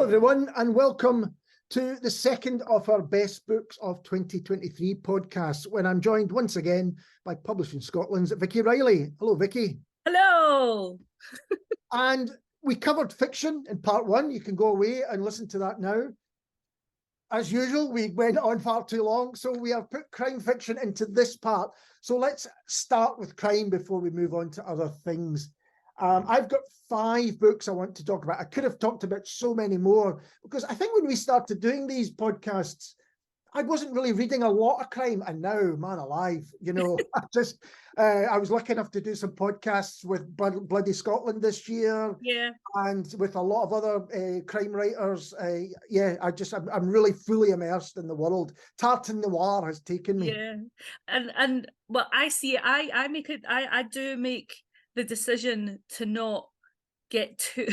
Hello, everyone, and welcome to the second of our Best Books of 2023 podcasts, when I'm joined once again by Publishing Scotland's Vikki Reilly. Hello, Vikki. Hello. And we covered fiction in part one. You can go away and listen to that now. As usual, we went on far too long, so we have put crime fiction into this part. So let's start with crime before we move on to other things. I've got 5 books I want to talk about. I could have talked about so many more, because I think when we started doing these podcasts, I wasn't really reading a lot of crime, and now, man alive, you know, I was lucky enough to do some podcasts with Bloody Scotland this year, and with a lot of other crime writers. I'm really fully immersed in the world. Tartan Noir has taken me. Yeah, and well, I see. I do make the decision to not get too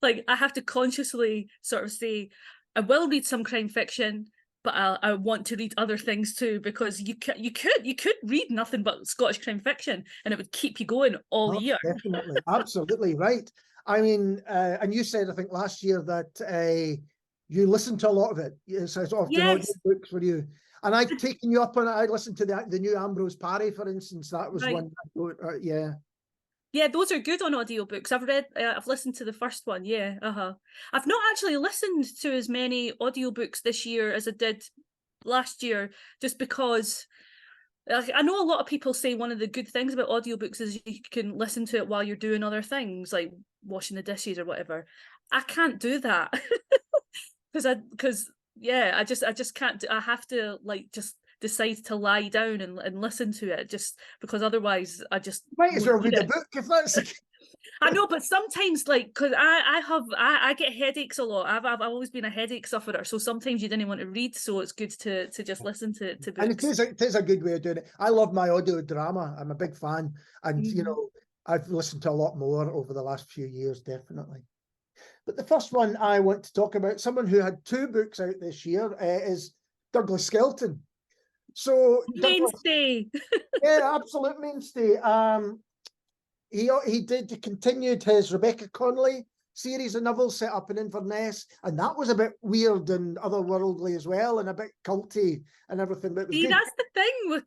like, I have to consciously sort of say, I will read some crime fiction, but I want to read other things too, because you could read nothing but Scottish crime fiction and it would keep you going all year. Definitely, absolutely right. I mean, and you said, I think last year, that you listened to a lot of it. So it's often audio books for you. And I've taken you up on it. I listened to the new Ambrose Parry, for instance. That was one I wrote, Yeah, those are good on audiobooks. I've listened to the first one, I've not actually listened to as many audiobooks this year as I did last year, just because I know a lot of people say one of the good things about audiobooks is you can listen to it while you're doing other things, like washing the dishes or whatever. I can't do that because I just can't. I have to just decide to lie down and listen to it, just because otherwise I just might as well read a book if that's I know, but sometimes, because I get headaches a lot. I've always been a headache sufferer, so sometimes you didn't want to read, so it's good to just listen to books. And it is a good way of doing it. I love my audio drama. I'm a big fan, and you know, I've listened to a lot more over the last few years, definitely. But the first one I want to talk about, someone who had 2 books out this year, is Douglas Skelton. So mainstay. Yeah, absolute mainstay. He continued his Rebecca Connolly series of novels set up in Inverness, and that was a bit weird and otherworldly as well, and a bit culty and everything. But it was good. That's the thing,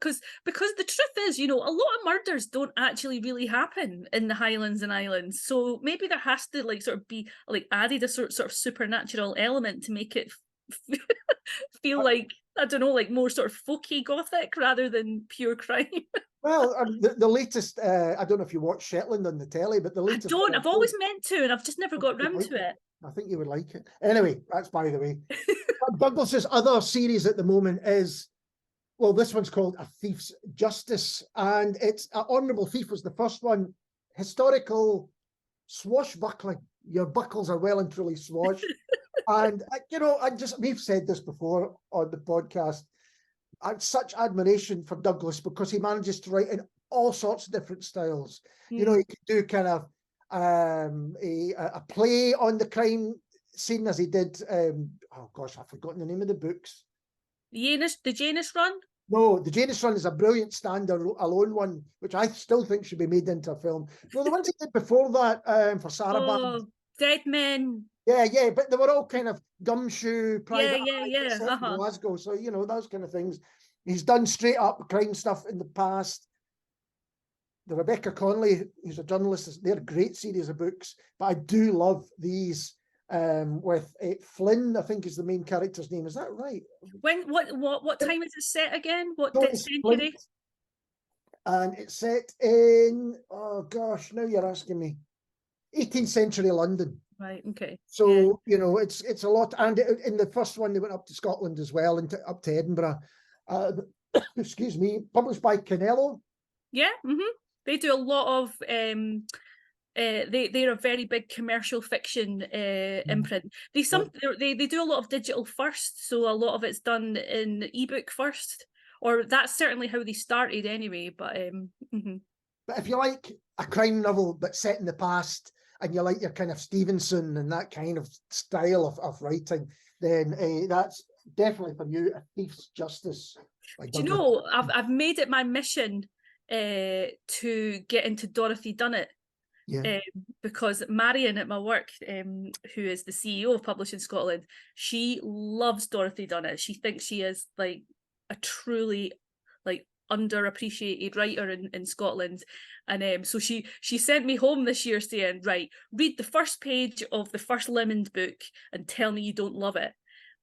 because the truth is, you know, a lot of murders don't actually really happen in the Highlands and Islands, so maybe there has to sort of be added a sort of supernatural element to make it feel like, I don't know, more sort of folky gothic rather than pure crime. Well, the latest, I don't know if you watch Shetland on the telly, but the latest... I don't, I've always meant to, and I've just never got round to it. I think you would like it. Anyway, that's by the way. Douglas's other series at the moment is, well, this one's called A Thief's Justice, and it's Honourable Thief was the first one. Historical swashbuckling. Your buckles are well and truly swashed. And, you know, we've said this before on the podcast, I have such admiration for Douglas, because he manages to write in all sorts of different styles. You know, he can do kind of a play on the crime scene, as he did, oh gosh, I've forgotten the name of the books. The Janus Run? No, the Janus Run is a brilliant stand-alone one, which I still think should be made into a film. No, the ones he did before that, for Sarah Band. Dead Men. Yeah, but they were all kind of Gumshoe, Private Eye, Glasgow. So, you know, those kind of things. He's done straight up crime stuff in the past. The Rebecca Connolly, who's a journalist, they're a great series of books. But I do love these with Flynn, I think is the main character's name. Is that right? What time is it set again? What century? Flint. And it's set in, oh gosh, now you're asking me. 18th century London. Right, okay. So, you know, it's a lot. And in the first one, they went up to Scotland as well, and up to Edinburgh. Excuse me, published by Canello. Yeah, they do a lot of, they're a very big commercial fiction imprint. They do a lot of digital first, so a lot of it's done in ebook first, or that's certainly how they started anyway. But if you like a crime novel but set in the past, and you like your kind of Stevenson and that kind of style of writing, then that's definitely for you. A Thief's Justice. Do you know, I've made it my mission to get into Dorothy Dunnett, Yeah. Because Marion at my work, who is the CEO of Publishing Scotland, she loves Dorothy Dunnett. She thinks she is like a truly like underappreciated writer in Scotland. And so she sent me home this year saying, right, read the first page of the first Lemond book and tell me you don't love it.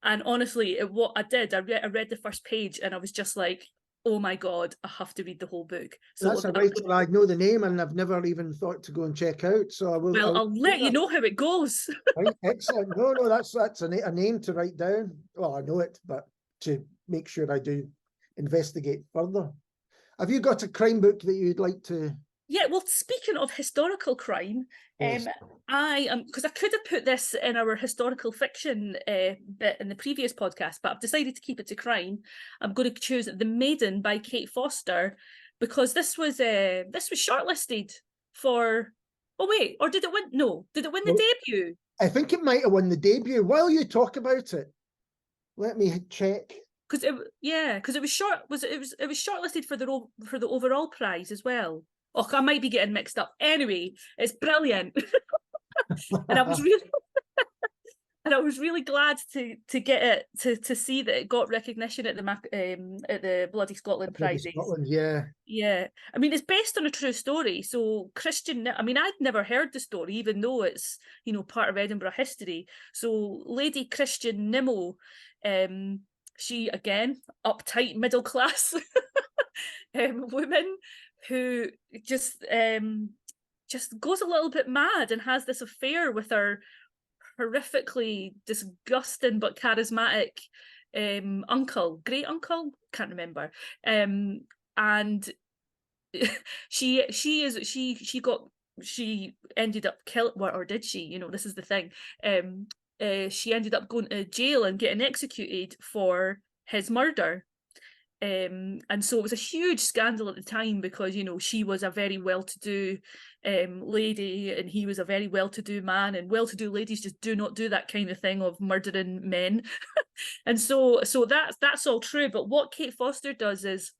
And honestly, what I did, I read the first page and I was just like, oh my God, I have to read the whole book. So That's a writer I know the name and I've never even thought to go and check out. So I will. well, I'll let you know how it goes. Right, excellent. No, that's a name to write down. Well, I know it, but to make sure I do investigate further. Have you got a crime book that you'd like to? Yeah, well, speaking of historical crime, Yes. I because I could have put this in our historical fiction bit in the previous podcast, but I've decided to keep it to crime. I'm going to choose The Maiden by Kate Foster because this was shortlisted for. Oh wait, or did it win? No, did it win the debut? I think it might have won the debut. While you talk about it, let me check. Because it was shortlisted for the overall prize as well. Oh, I might be getting mixed up. Anyway, it's brilliant, and I was really glad to get it to see that it got recognition at the Bloody Scotland prizes. Scotland, yeah. Yeah, I mean it's based on a true story. So Christian, I mean I'd never heard the story, even though it's part of Edinburgh history. So Lady Christian Nimmo, she again uptight middle class woman who just goes a little bit mad and has this affair with her horrifically disgusting but charismatic great uncle, can't remember, and she ended up killed, or did she? This is the thing. She ended up going to jail and getting executed for his murder. And so it was a huge scandal at the time because she was a very well-to-do lady and he was a very well-to-do man, and well-to-do ladies just do not do that kind of thing of murdering men. And so that's all true. But what Kate Foster does is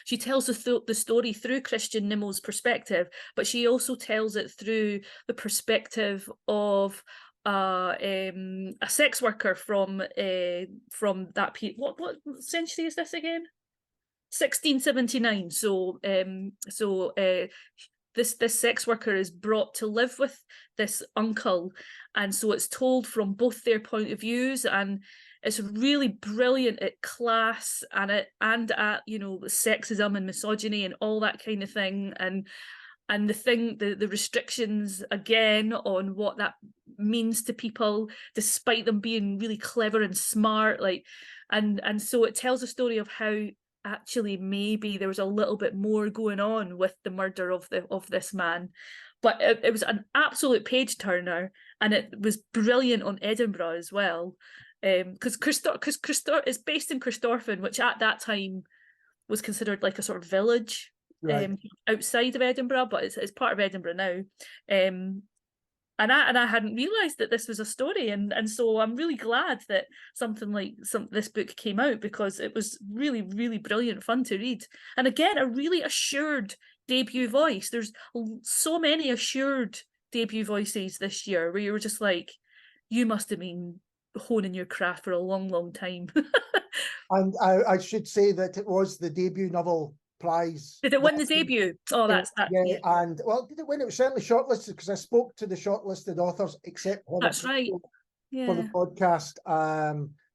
she tells the story through Christian Nimmo's perspective, but she also tells it through the perspective of a sex worker from that period. What century is this again? 1679. So this sex worker is brought to live with this uncle, and so it's told from both their point of views, and it's really brilliant at class and at sexism and misogyny and all that kind of thing, and the restrictions again on what that means to people despite them being really clever and smart, and so it tells a story of how actually maybe there was a little bit more going on with the murder of this man. But it was an absolute page turner, and it was brilliant on Edinburgh as well, because it's based in Christorfin, which at that time was considered like a sort of village, right, outside of Edinburgh, but it's part of Edinburgh now. And I hadn't realised that this was a story, and so I'm really glad that something like this book came out, because it was really, really brilliant fun to read. And again, a really assured debut voice. There's so many assured debut voices this year where you were just like, you must have been honing your craft for a long, long time. And I should say that it was the debut novel prize. Did it win the debut? Oh, that's that. Yeah, and well, did it win? It was certainly shortlisted, because I spoke to the shortlisted authors, except that's right. Yeah. For the podcast.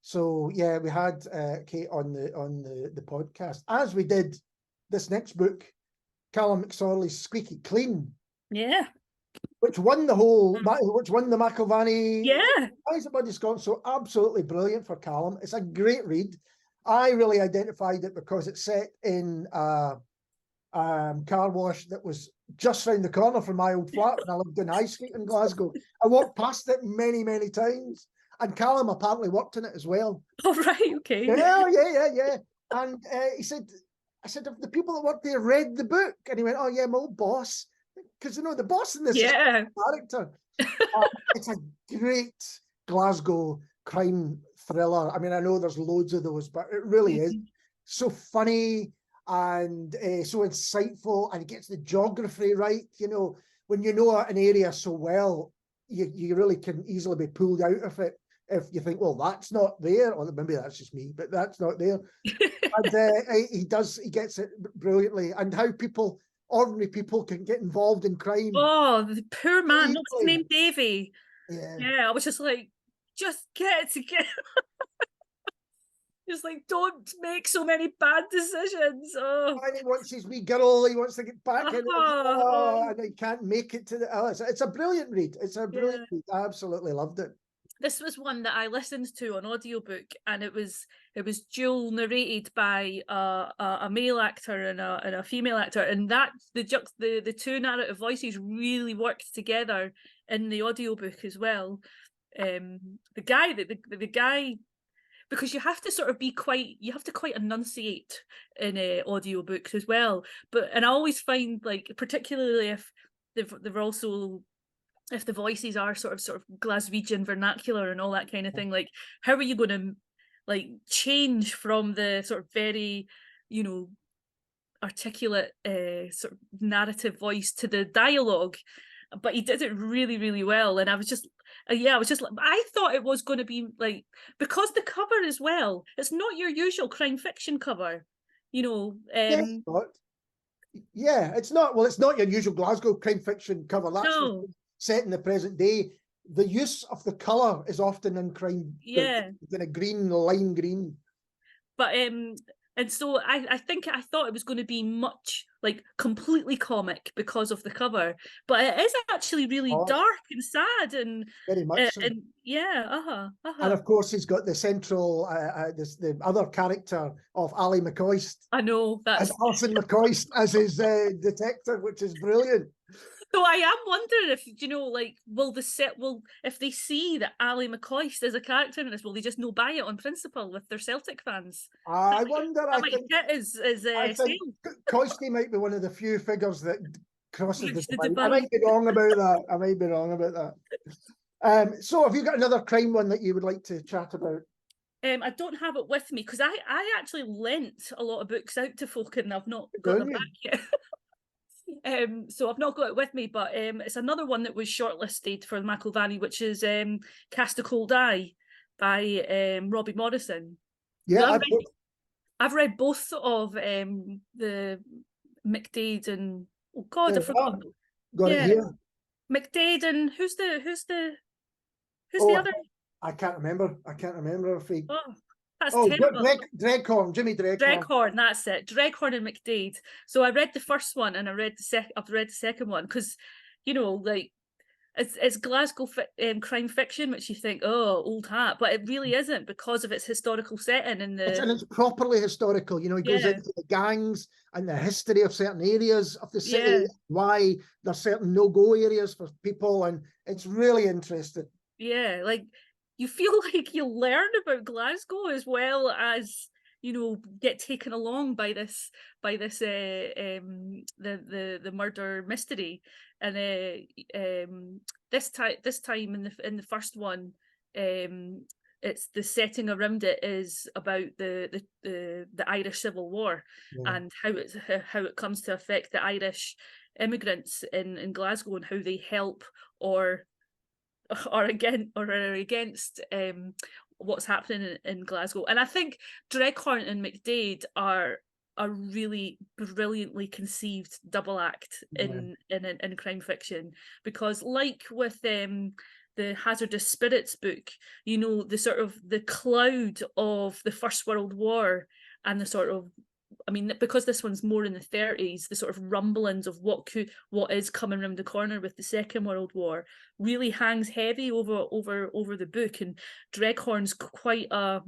So yeah, we had Kate on the podcast, as we did this next book, Callum McSorley's Squeaky Clean. Yeah. Which won the McIlvanney. Yeah. Prize at Bloody Scotland. So absolutely brilliant for Callum. It's a great read. I really identified it because it's set in a car wash that was just round the corner from my old flat when I lived in High Street in Glasgow. I walked past it many, many times. And Callum apparently worked in it as well. Oh, right, okay. Yeah. And he said, I said, have the people that work there read the book? And he went, oh yeah, my old boss. Because the boss in this is a character. It's a great Glasgow crime thriller. I mean, I know there's loads of those, but it really is so funny and so insightful, and it gets the geography right. when you know an area so well, you really can easily be pulled out of it if you think, well, that's not there, or maybe that's just me, but that's not there. And he gets it brilliantly, and how ordinary people can get involved in crime. Oh, the poor man, what's his easily. name, Davy? Yeah. Yeah, I was just like, just get it together. Just like, don't make so many bad decisions. Oh, And he wants his wee girl, he wants to get back in it, oh. and he can't make it to the. It's a brilliant read. It's a brilliant Yeah. read. I absolutely loved it. This was one that I listened to on audiobook, and it was dual narrated by a male actor and a female actor, and that the two narrative voices really worked together in the audiobook as well. The guy, because you have to sort of you have to quite enunciate in audiobooks as well. And I always find, like, particularly if they're also, if the voices are sort of Glaswegian vernacular and all that kind of thing, like, how are you going to, like, change from the sort of very, you know, articulate sort of narrative voice to the dialogue? But he did it really, really well, and I was just I thought it was going to be like, because the cover as well, it's not your usual crime fiction cover, you know. Yeah, it's not. Well, it's not your usual Glasgow crime fiction cover. That's No. set in the present day. The use of the colour is often in crime. Yeah. In a green, lime green. But and so I thought it was going to be much, like, completely comic because of the cover, but it is actually really dark and sad, and very much so. And yeah, And of course, he's got the central, the other character of Ali McCoist. I know, that's as Alison McCoist as his detective, which is brilliant. So I am wondering if, you know, like, if they see that Ali McCoist is a character in this, will they just no buy it on principle with their Celtic fans? I wonder. I think Coisty might be one of the few figures that crosses the divide. I might be wrong about that. So have you got another crime one that you would like to chat about? I don't have it with me, because I actually lent a lot of books out to folk and I've not got them back yet. So I've not got it with me, but it's another one that was shortlisted for the McIlvanney, which is Cast a Cold Eye by Robbie Morrison. Yeah, I've read both of the McDade and I forgot. Got it here. McDade and who's the other? I can't remember. If he. Oh, that's terrible. Dreghorn, Jimmy Dreghorn. Dreghorn, that's it. Dreghorn and McDade. So I read the first one and I've read the second one, because, you know, like, it's Glasgow crime fiction, which you think, oh, old hat, but it really isn't, because of its historical setting and it's properly historical. You know, it goes into the gangs and the history of certain areas of the city, why there's certain no-go areas for people, and it's really interesting. Yeah, like, you feel like you learn about Glasgow as well as, you know, get taken along by this the murder mystery. And this time in the first one, it's the setting around it is about the Irish Civil War, and how it comes to affect the Irish immigrants in Glasgow, and how they help or are against what's happening in Glasgow. And I think Dreghorn and McDade are a really brilliantly conceived double act in crime fiction, because, like with the Hazardous Spirits book, you know, the sort of the cloud of the First World War and the sort of, I mean, because this one's more in the 30s, the sort of rumblings of what is coming around the corner with the Second World War really hangs heavy over the book. And Dreghorn's quite a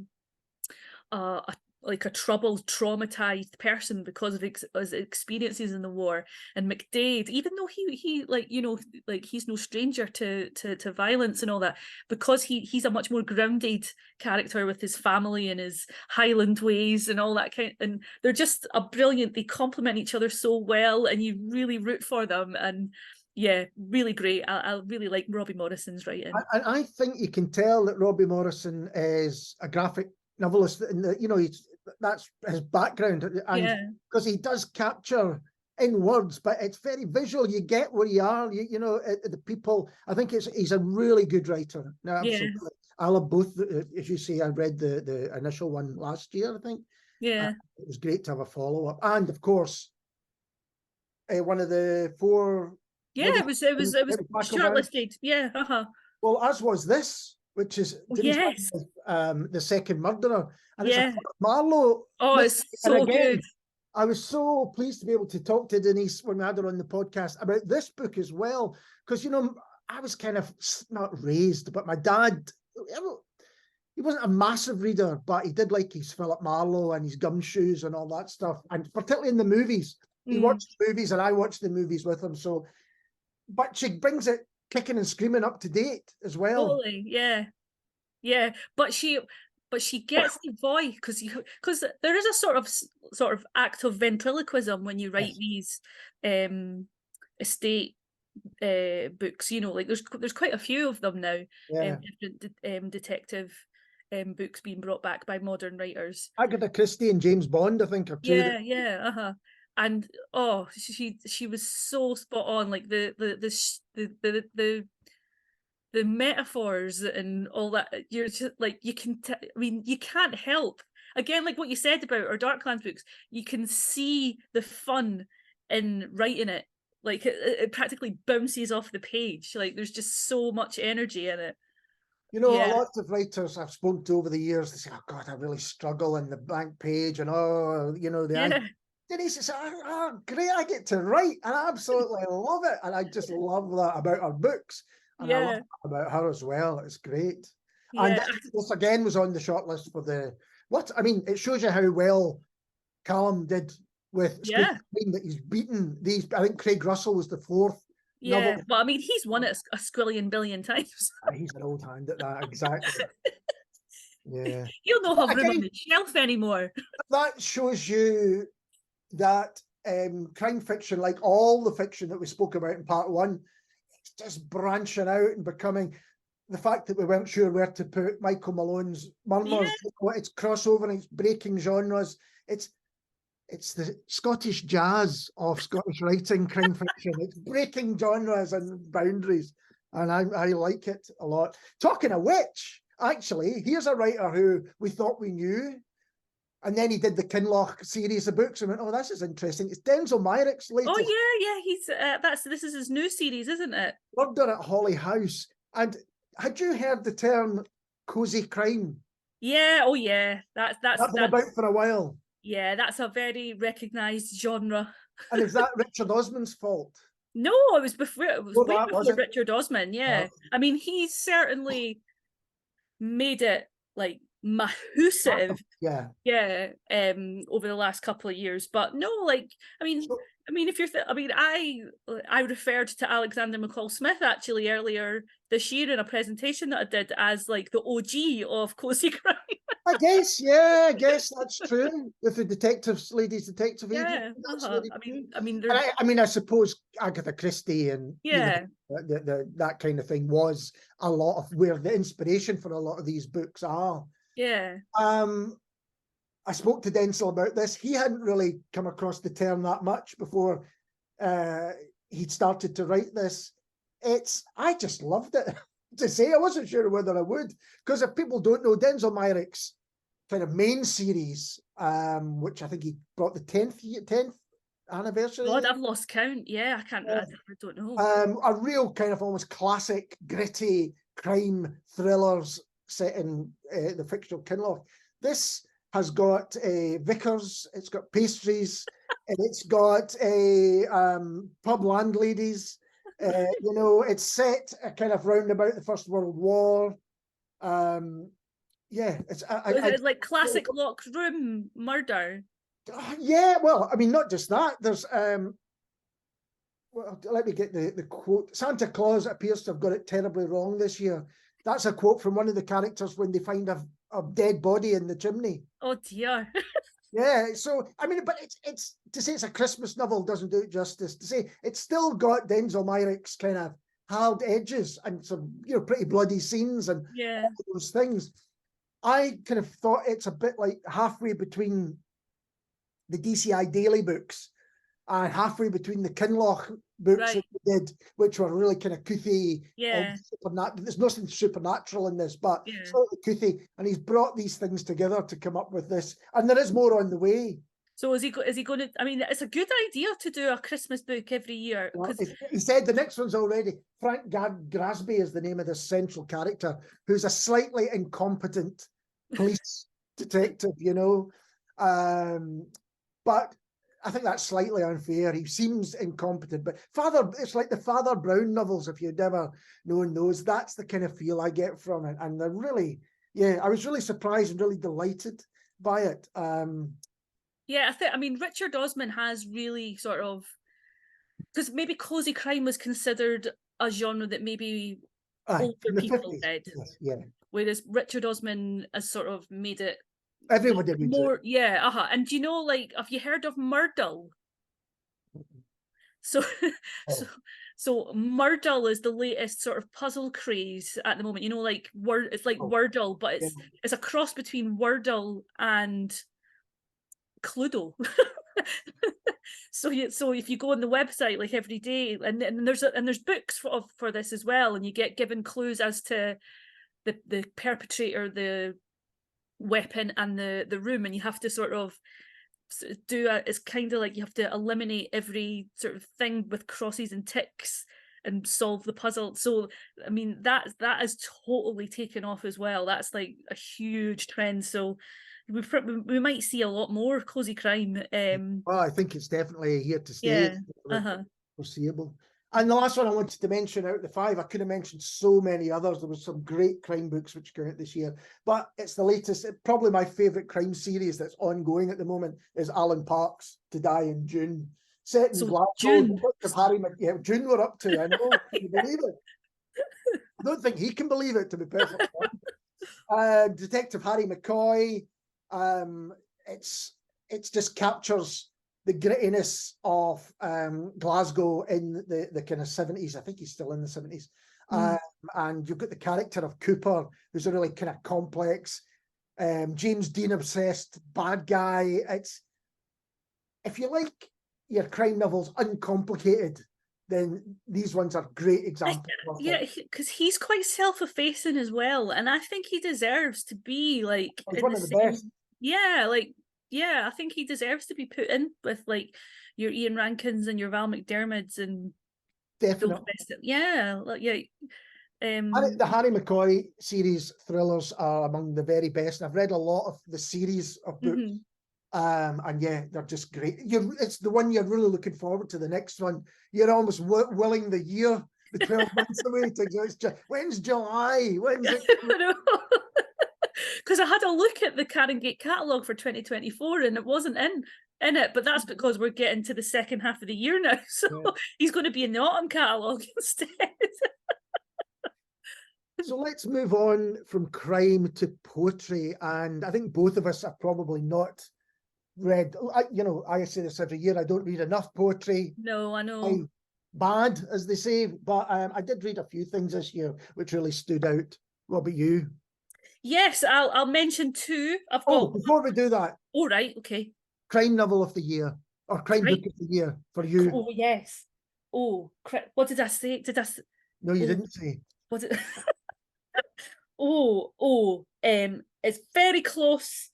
troubled, traumatized person because of his experiences in the war. And McDade, even though he like, you know, like, he's no stranger to violence and all that, because he's a much more grounded character with his family and his Highland ways and all that kind, and they're just brilliant. They complement each other so well, and you really root for them. And yeah, really great. I really like Robbie Morrison's writing. And I think you can tell that Robbie Morrison is a graphic novelist, and you know, that's his background, and because he does capture in words, but it's very visual. You get where you are. You know, the people. I think he's a really good writer. No, absolutely. I love both. As you say, I read the initial one last year, I think. Yeah. It was great to have a follow-up. And of course, one of the 4. Yeah, it was shortlisted. Yeah, Well, as was this, which is yes. The Second Murderer. And Yeah. it's a Marlowe. Oh, it's so good. I was so pleased to be able to talk to Denise when we had her on the podcast about this book as well. Because, you know, I was kind of not raised, but my dad, he wasn't a massive reader, but he did like his Philip Marlowe and his Gumshoes and all that stuff. And particularly in the movies. He watched movies and I watched the movies with him. So, but she brings it kicking and screaming up to date as well. Totally, yeah. Yeah, but she gets the voice because there is a sort of act of ventriloquism when you write these estate books. You know, like there's quite a few of them now. Different detective books being brought back by modern writers. Agatha Christie and James Bond, I think, are two. Yeah. And she was so spot on. Like the metaphors and all that. You're just like, you can I mean, you can't help, again, like what you said about our Darklands books, you can see the fun in writing it. Like it practically bounces off the page. Like there's just so much energy in it. You know, a lot of writers I've spoken to over the years, they say, oh God, I really struggle in the blank page, and you know, Denise says, oh, great, I get to write, and I absolutely love it. And I just love that about our books. And I love that about her as well. It's great. And this again was on the shortlist for it shows you how well Callum did with Squid Game, that he's beaten these. I think Craig Russell was the 4th. Yeah, well, I mean, he's won it a squillion billion times. He's an old hand at that, exactly. Yeah. He'll not have room on the shelf anymore. That shows you that crime fiction, like all the fiction that we spoke about in part 1, it's just branching out and becoming the fact that we weren't sure where to put Michael Malone's Memoirs. It's crossover and it's breaking genres. It's the Scottish jazz of Scottish writing, crime fiction. It's breaking genres and boundaries, and I like it a lot. Talking of which, actually, here's a writer who we thought we knew, and then he did the Kinloch series of books and went, oh, this is interesting. It's Denzel Myrick's latest. Oh yeah, he's this is his new series, isn't it? Murder at Holly House. And had you heard the term cozy crime? Yeah, oh yeah. That's been about for a while. Yeah, that's a very recognised genre. And is that Richard Osman's fault? No, it was before. It was way before Richard Osman. Yeah, I mean, he's certainly made it like massive. Yeah. Over the last couple of years, but no, like, I mean, if you're, I referred to Alexander McCall Smith actually earlier this year in a presentation that I did as like the OG of cozy crime. I guess that's true with the ladies detective. Yeah, I suppose Agatha Christie and that kind of thing was a lot of where the inspiration for a lot of these books are. Yeah. I spoke to Denzel about this. He hadn't really come across the term that much before he'd started to write this. I just loved it. To say, I wasn't sure whether I would, because if people don't know, Denzel Myrick's kind of main series, which I think he brought the 10th anniversary. God, I've lost count. Yeah, I don't know. A real kind of almost classic, gritty crime thrillers set in the fictional Kinloch. This has got vicars, it's got pastries, and it's got pub landladies. It's set kind of round about the First World War. It's like classic locked room murder. Yeah, well, I mean, not just that. There's let me get the quote. Santa Claus appears to have got it terribly wrong this year. That's a quote from one of the characters when they find a dead body in the chimney. Oh dear. Yeah, so I mean, but it's to say it's a Christmas novel doesn't do it justice. To say it's still got Denzel Myrick's kind of hard edges and some pretty bloody scenes and all those things. I kind of thought it's a bit like halfway between the DCI Daily books and halfway between the Kinloch books that we did, which were really kind of couthy, supernatural. There's nothing supernatural in this, but slightly couthy. And he's brought these things together to come up with this, and there is more on the way. So is he going to? I mean, it's a good idea to do a Christmas book every year. Well, he said the next one's already. Frank Grasby is the name of this central character, who's a slightly incompetent police detective, you know. But I think that's slightly unfair. He seems incompetent, but it's like the Father Brown novels, if you'd ever known those. That's the kind of feel I get from it. And they're really, I was really surprised and really delighted by it. Yeah, I mean, Richard Osman has really sort of, because maybe cozy crime was considered a genre that maybe older people read. Yes, whereas Richard Osman has sort of made it everybody reads more, it. And do you know, like, have you heard of Myrtle? So, so Myrtle is the latest sort of puzzle craze at the moment. You know, like it's like Wordle, but it's a cross between Wordle and Cluedo. So if you go on the website like every day, and there's books for this as well, and you get given clues as to the perpetrator, the weapon, and the room, and you have to sort of it's kind of like you have to eliminate every sort of thing with crosses and ticks and solve the puzzle. So I mean that is totally taken off as well. That's like a huge trend. So we might see a lot more cozy crime. Well, I think it's definitely here to stay. Foreseeable. And the last one I wanted to mention out of the 5, I could have mentioned so many others. There was some great crime books which came out this year, but it's the latest. Probably my favourite crime series that's ongoing at the moment is Alan Park's To Die in June. Set in Glasgow. June. June we're up to. I know. Can you believe it? I don't think he can believe it, to be perfectly honest. Detective Harry McCoy. It just captures the grittiness of Glasgow in the kind of 70s. I think he's still in the 70s. And you've got the character of Cooper, who's a really kind of complex, James Dean obsessed bad guy. It's, if you like your crime novels uncomplicated, then these ones are great examples. Because he's quite self-effacing as well, and I think he deserves to be like one of the best. I think he deserves to be put in with like your Ian Rankins and your Val McDermidds and definitely. The Harry McCoy series thrillers are among the very best. I've read a lot of the series of books. And they're just great. It's the one you're really looking forward to. The next one, you're almost willing the year, the 12 months away. When's July? When's it? Because I had a look at the Canongate catalogue for 2024 and it wasn't in it, but that's because we're getting to the second half of the year now. So he's going to be in the autumn catalogue instead. So let's move on from crime to poetry. And I think both of us are probably not read. I say this every year, I don't read enough poetry. No, I know. Bad, as they say, but I did read a few things this year which really stood out. What about you? Yes, I'll mention 2. Before we do that. Oh, right, okay. Crime novel of the year, or crime book of the year for you. Oh, yes. Oh, what did I say? No, you didn't say. Was it? It's very close,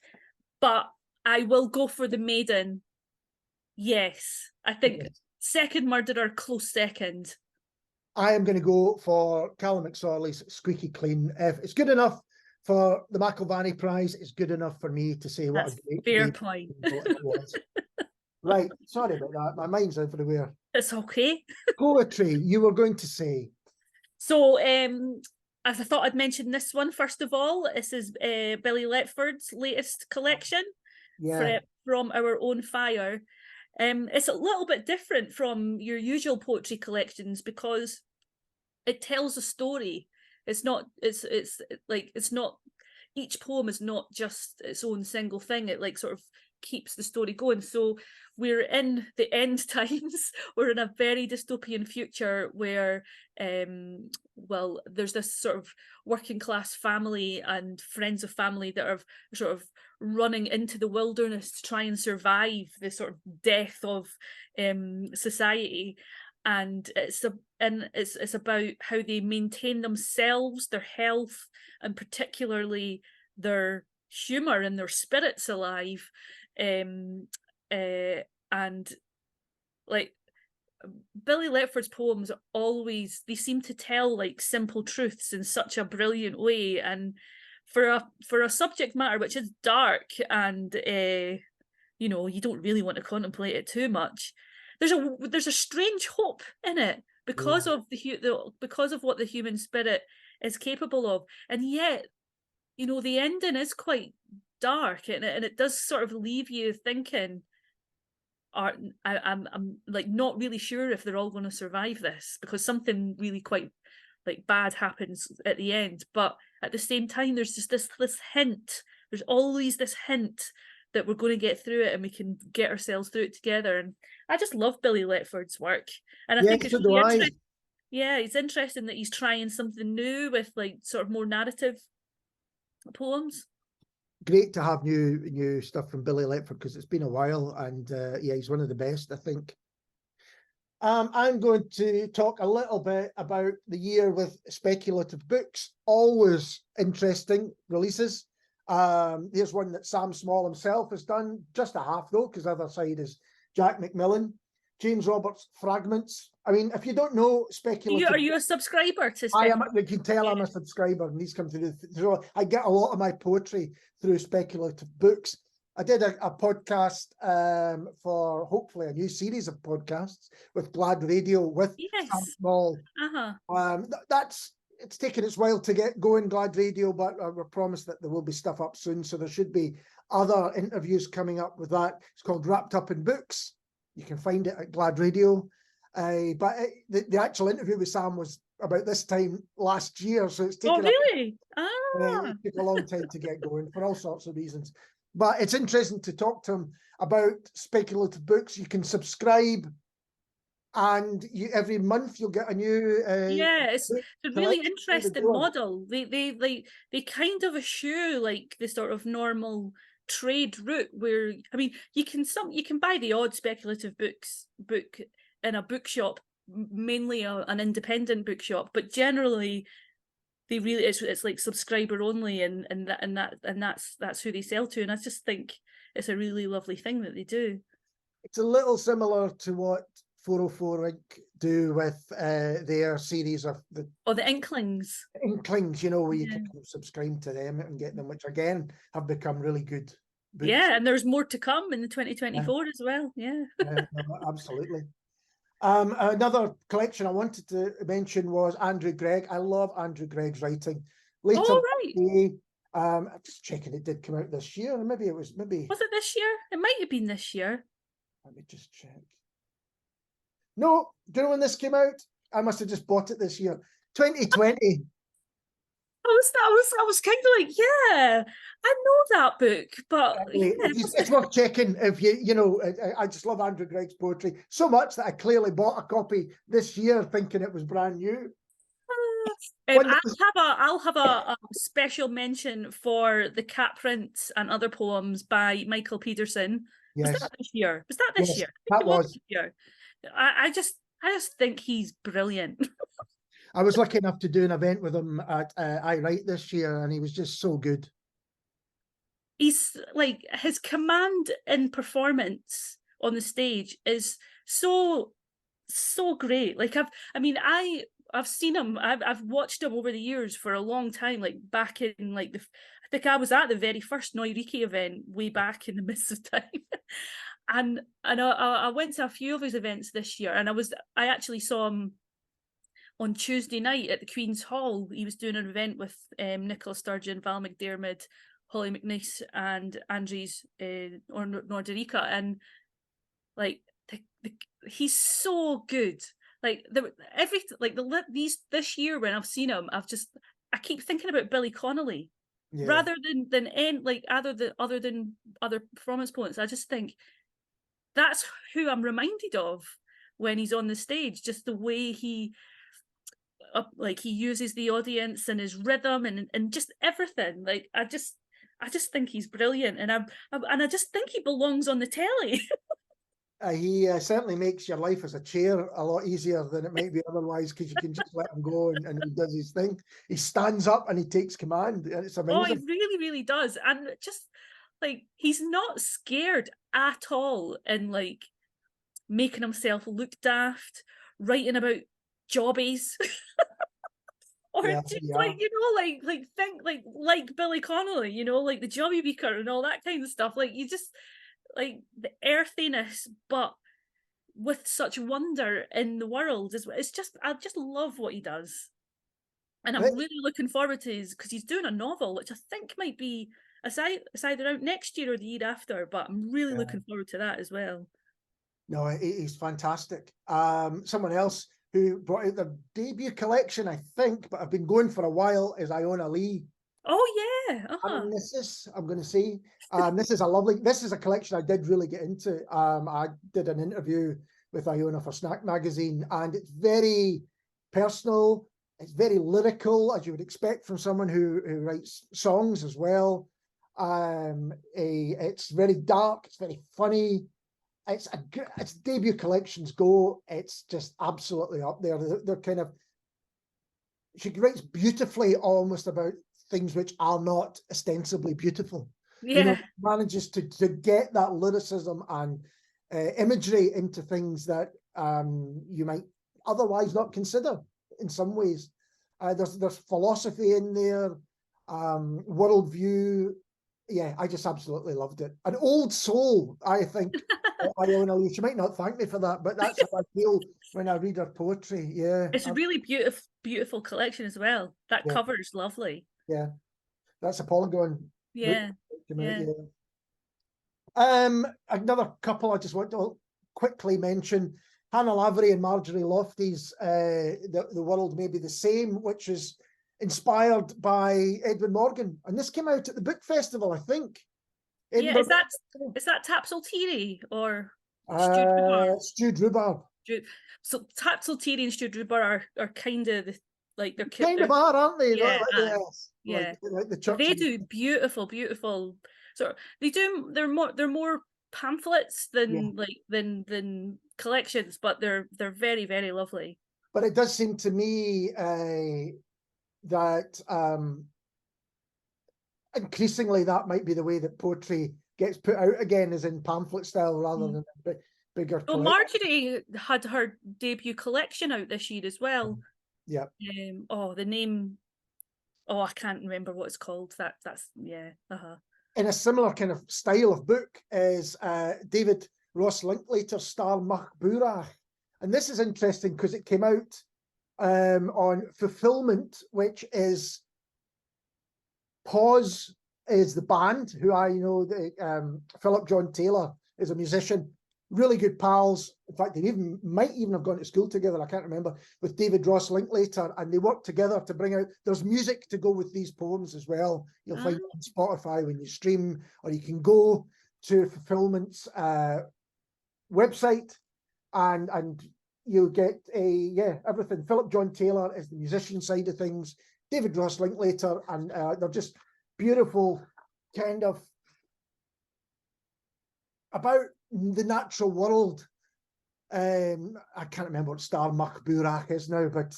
but I will go for The Maiden. Yes, I think Second Murderer, close second. I am going to go for Callum McSorley's Squeaky Clean. If it's good enough for the McIlvanney Prize, it's good enough for me to say what a great fair point. Right, sorry about that. My mind's everywhere. It's okay. Poetry, you were going to say. So, as I thought I'd mention this one first of all. This is Billy Letford's latest collection from Our Own Fire. It's a little bit different from your usual poetry collections because it tells a story. It's not each poem is not just its own single thing. It like sort of keeps the story going. So we're in the end times. We're in a very dystopian future where, well, there's this sort of working class family and friends of family that are sort of running into the wilderness to try and survive the sort of death of society. And it's about how they maintain themselves, their health, and particularly their humor and their spirits alive. And like Billy Letford's poems always, they seem to tell like simple truths in such a brilliant way, and for a subject matter which is dark and you know, you don't really want to contemplate it too much, there's a strange hope in it because of because of what the human spirit is capable of. And yet, you know, the ending is quite dark, and it does sort of leave you thinking, I'm like not really sure if they're all going to survive this, because something really quite like bad happens at the end. But at the same time, there's just this hint. There's always this hint that we're going to get through it and we can get ourselves through it together. And I just love Billy Letford's work, and I think it's really interesting. Yeah, it's interesting that he's trying something new with like sort of more narrative poems. Great to have new stuff from Billy Letford, because it's been a while, and yeah, he's one of the best, I think. I'm going to talk a little bit about the year with speculative books. Always interesting releases. Here's one that Sam Small himself has done, just a half though, because the other side is Jack Macmillan. James Roberts' Fragments. I mean, if you don't know speculative, are you a subscriber to? I am. You can tell I'm a subscriber, and these come through. So I get a lot of my poetry through speculative books. I did a podcast for hopefully a new series of podcasts with Glad Radio with Sam Small. It's taken its while to get going, Glad Radio, but we're promised that there will be stuff up soon. So there should be other interviews coming up with that. It's called Wrapped Up in Books. You can find it at Glad Radio. But the actual interview with Sam was about this time last year, so it's taken it took a long time to get going for all sorts of reasons. But it's interesting to talk to him about speculative books. You can subscribe, and every month you'll get a new. It's a really interesting model. They kind of eschew like the sort of normal trade route where, I mean, you can buy the odd speculative book in a bookshop, mainly an independent bookshop, but generally they really it's like subscriber only, and that's who they sell to. And I just think it's a really lovely thing that they do. It's a little similar to what 404 Inc. do with their series of the Inklings. Inklings, you know, where you can subscribe to them and get them, which again have become really good books. Yeah, and there's more to come in the 2024 as well. Yeah, absolutely. Another collection I wanted to mention was Andrew Gregg. I love Andrew Gregg's writing. Later, I'm just checking, it did come out this year, and maybe was it this year? It might have been this year. Let me just check. No, do you know when this came out? I must have just bought it this year, 2020. I was kind of like, yeah, I know that book, but it's worth checking if you know. I just love Andrew Gregg's poetry so much that I clearly bought a copy this year, thinking it was brand new. I'll have a special mention for the Cat Prince and Other Poems by Michael Peterson. Yes. Was that this year? Was that this year? That was this year. I just think he's brilliant. I was lucky enough to do an event with him at I Write this year, and he was just so good. He's like, his command in performance on the stage is so great. Like I've seen him. I've watched him over the years for a long time. Like back in like I think I was at the very first Noiriki event way back in the midst of time. And I went to a few of his events this year, and I actually saw him on Tuesday night at the Queen's Hall. He was doing an event with Nicola Sturgeon, Val McDermid, Holly McNice, and Andres Norderica, and like he's so good. Like this year when I've seen him, I keep thinking about Billy Connolly. Yeah. rather than end like other than other performance poets. I just think that's who I'm reminded of when he's on the stage. Just the way he like he uses the audience and his rhythm and just everything. Like I just think he's brilliant, and I just think he belongs on the telly. He certainly makes your life as a chair a lot easier than it might be otherwise, because you can just let him go and he does his thing. He stands up and he takes command. And it's Oh, he amazing. really, really does. And just like he's not scared at all in like making himself look daft, writing about jobbies. Or Yeah, just yeah. like, you know, like think like Billy Connolly, you know, like the Jobby Beaker and all that kind of stuff. Like you just like the earthiness, but with such wonder in the world is it's just I just love what he does. And I'm really looking forward to his because he's doing a novel, which I think might be it's either out next year or the year after, but I'm really Yeah. looking forward to that as well. No, he's fantastic. Someone else who brought out their debut collection, I think, but I've been going for a while, is Iona Lee. Oh yeah, I'm going to say, this is a collection I did really get into. I did an interview with Iona for Snack Magazine, and it's very personal. It's very lyrical, as you would expect from someone who writes songs as well. It's very dark. It's very funny. It's debut collections go. It's just absolutely up there. They're kind of, she writes beautifully almost about things which are not ostensibly beautiful. You know, yeah, manages to get that lyricism and imagery into things that you might otherwise not consider in some ways. There's philosophy in there, worldview. Yeah, I just absolutely loved it. An old soul, I think. Iona Lee. She might not thank me for that, but that's how I feel when I read her poetry. Yeah, it's a really beautiful collection as well. That yeah, cover is lovely. yeah. That's a Polygon book. Yeah, Yeah. yeah. Another couple I just want to quickly mention: Hannah Lavery and Marjorie Lofty's The World May Be the Same, which is inspired by Edwin Morgan. And this came out at the book festival, I think. Yeah, Edinburgh. is that Tapsaltiri or Stewed Rhubarb? Stewed Rhubarb. So Tapsaltiri and Stewed Rhubarb are kind of like Kind they're of are, aren't they? yeah, Yes. yeah. Like the But church. they do beautiful. So they do. They're more pamphlets Yeah. than like than collections, but they're very very lovely. But it does seem to me that increasingly that might be the way that poetry gets put out again, is in pamphlet style rather than bigger Well, collection. Marjorie had her debut collection out this year as well. Yeah. The name. Oh, I can't remember what it's called. That's yeah. In a similar kind of style of book is David Ross Linklater's Star Machburach. And this is interesting because it came out on Fulfillment, which is Pause is the band, who I know, Philip John Taylor is a musician, really good pals. In fact, they might even have gone to school together, I can't remember, with David Ross Linklater, and they worked together to bring out, there's music to go with these poems as well. You'll find it on Spotify when you stream, or you can go to Fulfillment's website and you'll get everything. Philip John Taylor is the musician side of things, David Ross Linklater, and they're just beautiful, kind of about the natural world. I can't remember what Star Machburach is now, but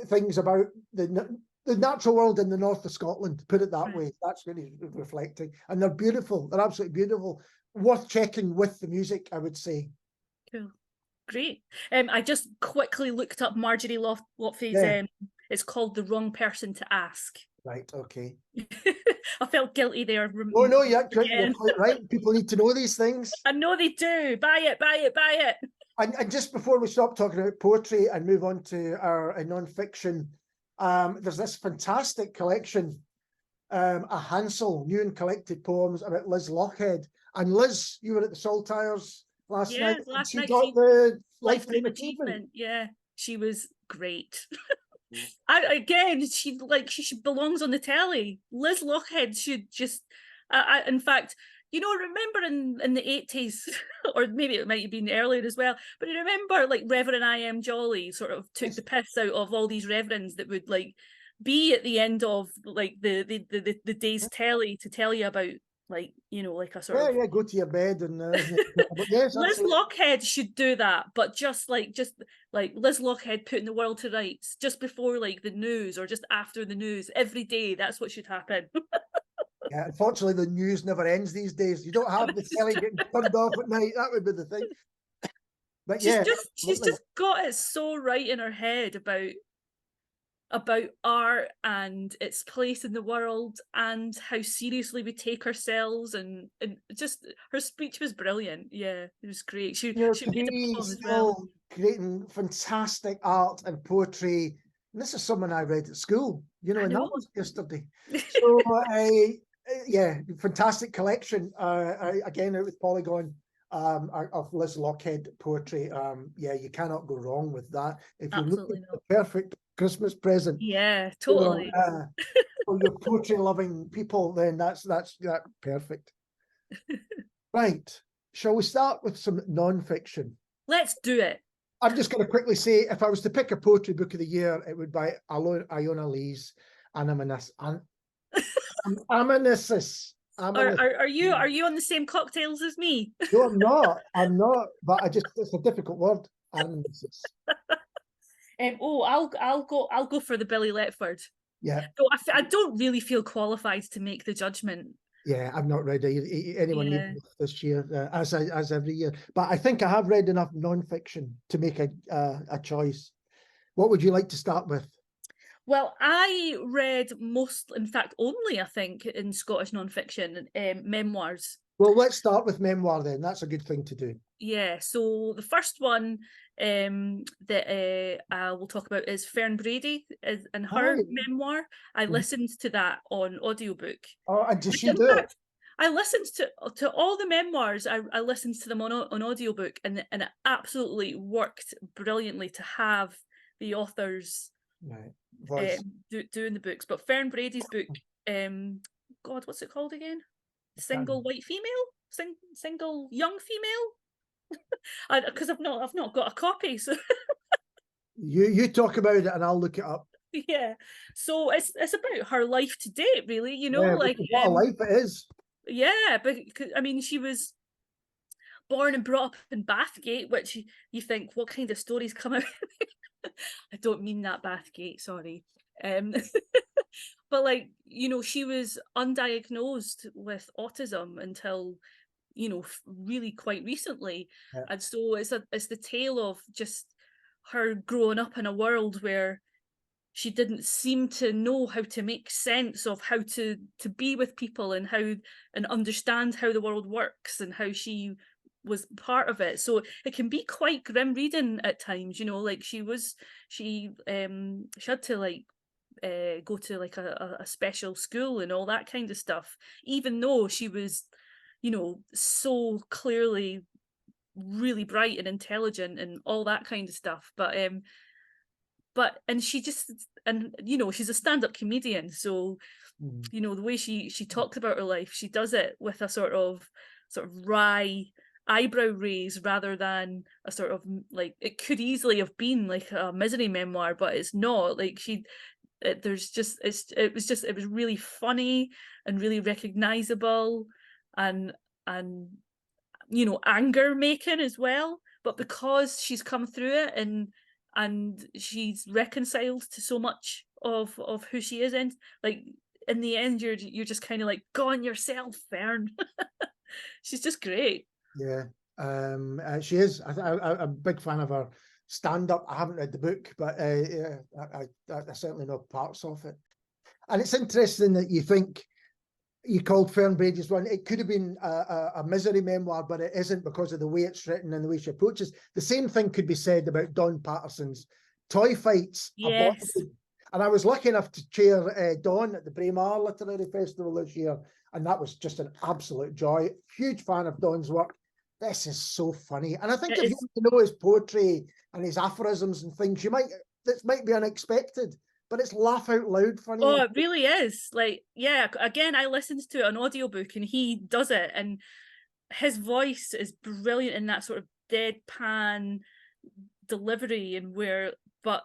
things about the natural world in the north of Scotland, put it that way. That's really reflecting, and they're beautiful. They're absolutely beautiful. Worth checking with the music, I would say. Cool. Great. I just quickly looked up Marjorie Lofty's. It's called The Wrong Person to Ask. Right. Okay. I felt guilty there. No, you're quite right. People need to know these things. I know they do. Buy it. And just before we stop talking about poetry and move on to our non-fiction, there's this fantastic collection, a Hansel, new and collected poems about Liz Lochhead. And Liz, you were at the Saltires last night. Last she night got the Lifetime Achievement. Yeah, she was great. Again, she belongs on the telly. Liz Lochhead should just, in fact, remember in the 80s, or maybe it might have been earlier as well, but I remember like Reverend I.M. Jolly sort of took the piss out of all these reverends that would like be at the end of like the day's telly to tell you about like like a sort of go to your bed and but yes, Liz absolutely. Lochhead should do that, but just like Liz Lochhead putting the world to rights just before like the news or just after the news every day. That's what should happen. Yeah, unfortunately, the news never ends these days. You don't have the telly getting turned off at night. That would be the thing. But she's yeah, just got it so right in her head about art and its place in the world and how seriously we take ourselves, and just her speech was brilliant. Yeah, it was great. She to made a be poem as still well. creating fantastic art and poetry. And this is someone I read at school, I and know. that was yesterday. So yeah, fantastic collection. Again, out with Polygon, of Liz Lochhead poetry. Yeah, you cannot go wrong with that. If you're looking Absolutely for not. the perfect Christmas present, Yeah, totally. for your poetry loving people, then that's perfect. Right. Shall we start with some non-fiction? Let's do it. I'm just going to quickly say, if I was to pick a poetry book of the year, it would be Iona Lee's Amanuensis. Are you on the same cocktails as me? No, I'm not. I'm not. But it's a difficult word. Amanuensis. I'll go for the Billy Letford. Yeah. So I don't really feel qualified to make the judgment. Yeah, I've not read anyone Yeah. this year, as every year. But I think I have read enough non-fiction to make a choice. What would you like to start with? Well, I read in fact, only I think in Scottish non-fiction, memoirs. Well, let's start with memoir then. That's a good thing to do. Yeah. So the first one that I will talk about is Fern Brady and her memoir. I listened to that on audiobook. Oh, and did she In do it? fact, I listened to all the memoirs. I listened to them on audiobook, and it absolutely worked brilliantly to have the authors doing the books. But Fern Brady's book, God, what's it called again? Single white female, single young female. Because I've not got a copy. So you talk about it, and I'll look it up. yeah, so it's about her life to date, really. Like what a life it is. Yeah, but I mean, she was born and brought up in Bathgate, which you think, what kind of stories come out? I don't mean that Bathgate, sorry. But like, she was undiagnosed with autism until, really quite recently. Yeah. And so it's the tale of just her growing up in a world where she didn't seem to know how to make sense of how to be with people and understand how the world works and how she was part of it. So it can be quite grim reading at times, like she had to like go to like a special school and all that kind of stuff, even though she was, so clearly really bright and intelligent and all that kind of stuff. And she just, and she's a stand-up comedian, so the way she talks about her life, she does it with a sort of wry eyebrow raise rather than a sort of like, it could easily have been like a misery memoir, but it's not. Like it was really funny and really recognizable and anger making as well, but because she's come through it and she's reconciled to so much of who she is, and like in the end you're just kind of like, go on yourself, Fern. She's just great. Yeah, she is. I'm a big fan of her stand-up. I haven't read the book, but yeah, I certainly know parts of it. And it's interesting that you think you called Fern Brady's one. It could have been a misery memoir, but it isn't because of the way it's written and the way she approaches. The same thing could be said about Dawn Patterson's Toy Fights. Yes. And I was lucky enough to chair Dawn at the Braemar Literary Festival this year, and that was just an absolute joy. Huge fan of Dawn's work. This is so funny. And I think if you want to know his poetry and his aphorisms and things, you might that might be unexpected, but it's laugh out loud funny. Oh, it really is. Like, yeah, again, I listened to it on audiobook and he does it, and his voice is brilliant in that sort of deadpan delivery, and but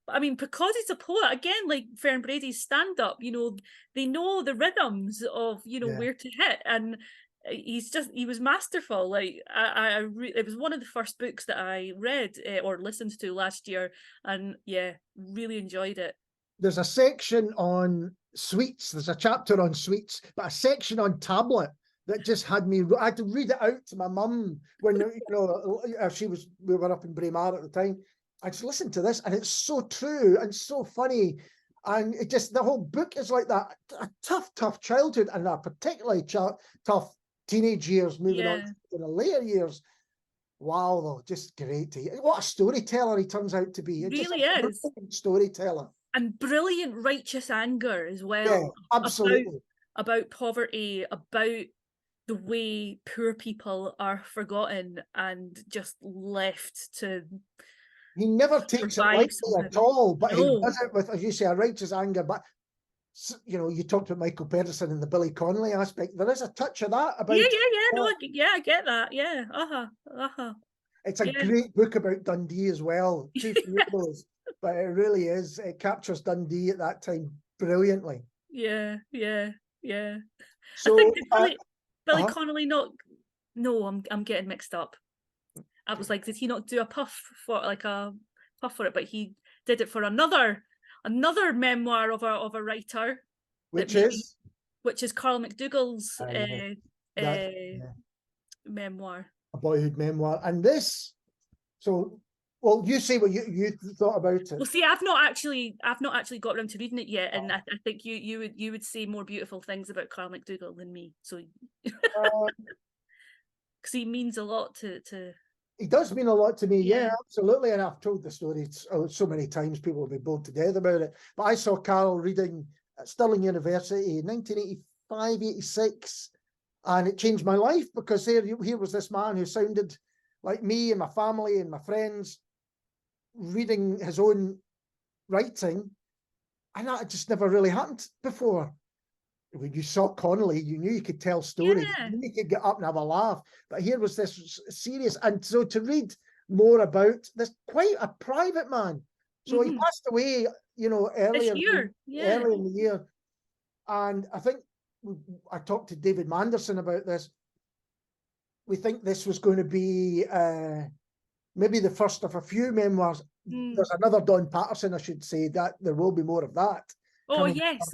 I mean, because he's a poet, again, like Fern Brady's stand-up, they know the rhythms of, Yeah. where to hit, and he was masterful. Like, it was one of the first books that I read or listened to last year, and yeah, really enjoyed it. There's a section on sweets. There's a chapter on sweets, but a section on tablet that just had me. I had to read it out to my mum when we were up in Braemar at the time. I just listened to this, and it's so true and so funny, and it just, the whole book is like that. A tough childhood, and a particularly tough teenage years, moving on to the later years. Wow, though, just great to hear. What a storyteller he turns out to be. Really is. Storyteller. And brilliant righteous anger as well. Yeah, absolutely. About poverty, about the way poor people are forgotten and just left to. He never takes it lightly at all, but he does it with, as you say, a righteous anger. But you talked about Michael Pedersen and the Billy Connolly aspect. There is a touch of that about. I get that. Yeah, It's a great book about Dundee as well. Two those, but it really is. It captures Dundee at that time brilliantly. Yeah. So I think Billy Connolly not. No, I'm getting mixed up. I was like, did he not do a puff for it? But he did it for another memoir of a writer, which is Carl McDougall's memoir, a boyhood memoir. And this, you say what you thought about it. Well, see, I've not actually got around to reading it yet, and I think you would say more beautiful things about Carl McDougall than me. So, because he means a lot to. He does mean a lot to me, yeah, absolutely. And I've told the story so many times, people will be bored to death about it. But I saw Carol reading at Stirling University in 1985, 86, and it changed my life, because here was this man who sounded like me and my family and my friends reading his own writing, and that had just never really happened before. When you saw Connolly, you knew you could tell stories. Yeah. You knew you could get up and have a laugh. But here was this serious. And so to read more about this, quite a private man. So he passed away, earlier in the year. And I think I talked to David Manderson about this. We think this was going to be maybe the first of a few memoirs. There's another Don Patterson, I should say, that there will be more of that. Oh, yes.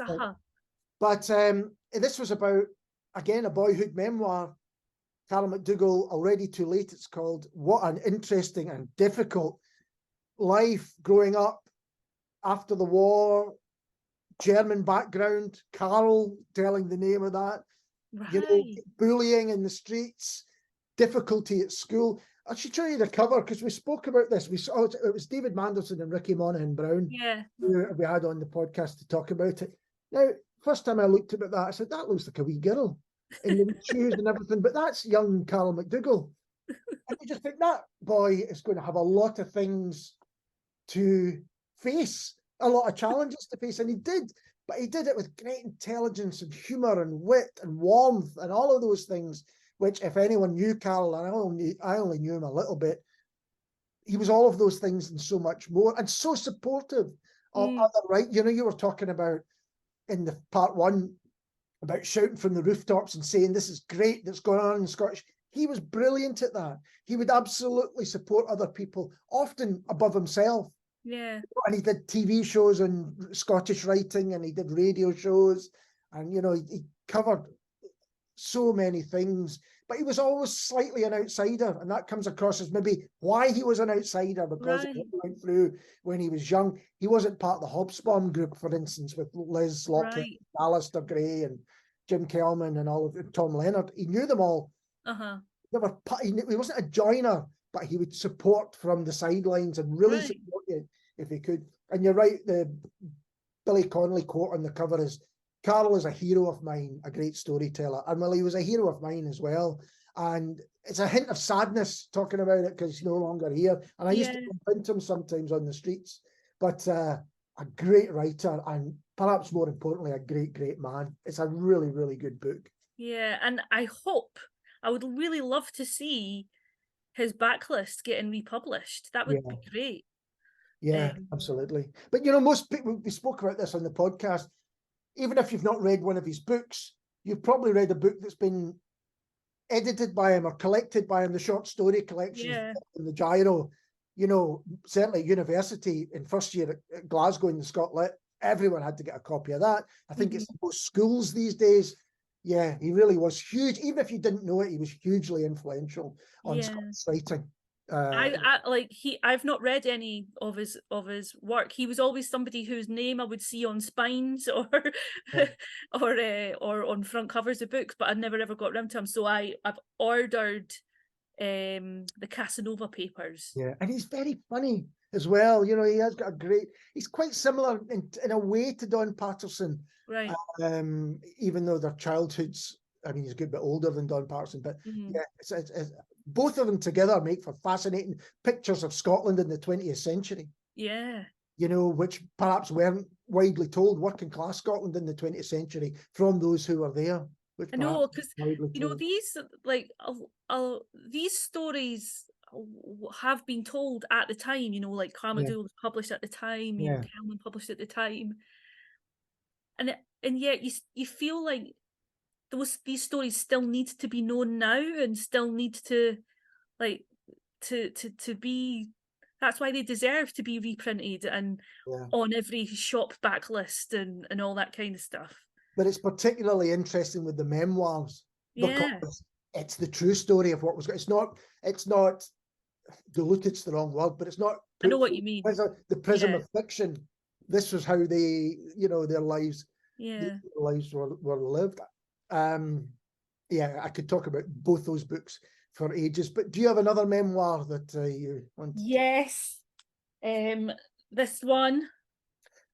But this was about, again, a boyhood memoir. Carl McDougall, Already Too Late, it's called. What an interesting and difficult life growing up after the war, German background, Carl telling the name of that, bullying in the streets, difficulty at school. I should show you the cover, because we spoke about this. It was David Manderson and Ricky Monaghan Brown who we had on the podcast to talk about it. Now, first time I looked at that, I said, that looks like a wee girl in the shoes and everything, but that's young Carl McDougall. And you just think that boy is going to have a lot of things to face, a lot of challenges to face, and he did, but he did it with great intelligence and humour and wit and warmth and all of those things, which if anyone knew Carl, and I only knew him a little bit, he was all of those things and so much more, and so supportive of other you were talking about in the part one about shouting from the rooftops and saying this is great that's going on in Scottish. He was brilliant at that. He would absolutely support other people, often above himself. Yeah. And he did TV shows on Scottish writing, and he did radio shows, and he covered so many things, but he was always slightly an outsider, and that comes across as maybe why he was an outsider, because he went through when he was young. He wasn't part of the Hobsbawm group, for instance, with Liz Lockett, Alistair Gray, and Jim Kelman, and all of it, Tom Leonard. He knew them all. He wasn't a joiner, but he would support from the sidelines and really support you if he could. And you're right, the Billy Connolly quote on the cover is, Carl is a hero of mine, a great storyteller. And well, he was a hero of mine as well. And it's a hint of sadness talking about it, because he's no longer here. And I used to bump into him sometimes on the streets. but a great writer, and perhaps more importantly, a great man. It's a really, really good book. Yeah, and I would really love to see his backlist getting republished. That would Yeah. be great. Yeah, absolutely. But you know, most people, we spoke about this on the podcast, even if you've not read one of his books, you've probably read a book that's been edited by him or collected by him, the short story collections Yeah. in the Gyro. You know, certainly university in first year at Glasgow in the Scotland, everyone had to get a copy of that. I think it's most schools these days. Yeah, he really was huge. Even if you didn't know it, he was hugely influential on Scots writing. I've not read any of his work. He was always somebody whose name I would see on spines or or on front covers of books, but I never ever got around to him. So I've ordered the Casanova papers. Yeah, and he's very funny as well. You know, he has got a great. He's quite similar in a way to Don Patterson, Right. even though their childhoods. I mean, he's a good bit older than Don Patterson, but yeah, it's both of them together make for fascinating pictures of Scotland in the 20th century. Yeah. You know, which perhaps weren't widely told, working class Scotland in the 20th century from those who were there. I know, because you know these these stories have been told at the time. You know, like Carmadule was published at the time. You know, Kelman published at the time, and yet you feel like these stories still need to be known now and still need to to be. That's why they deserve to be reprinted and on every shop backlist and all that kind of stuff. But it's particularly interesting with the memoirs because it's the true story of what was going. It's not diluted's the wrong word, but it's not. I know what you mean. The prism of fiction. This was how they, you know, their lives. Their lives were lived. I could talk about both those books for ages. But do you have another memoir that you want? Yes. This one,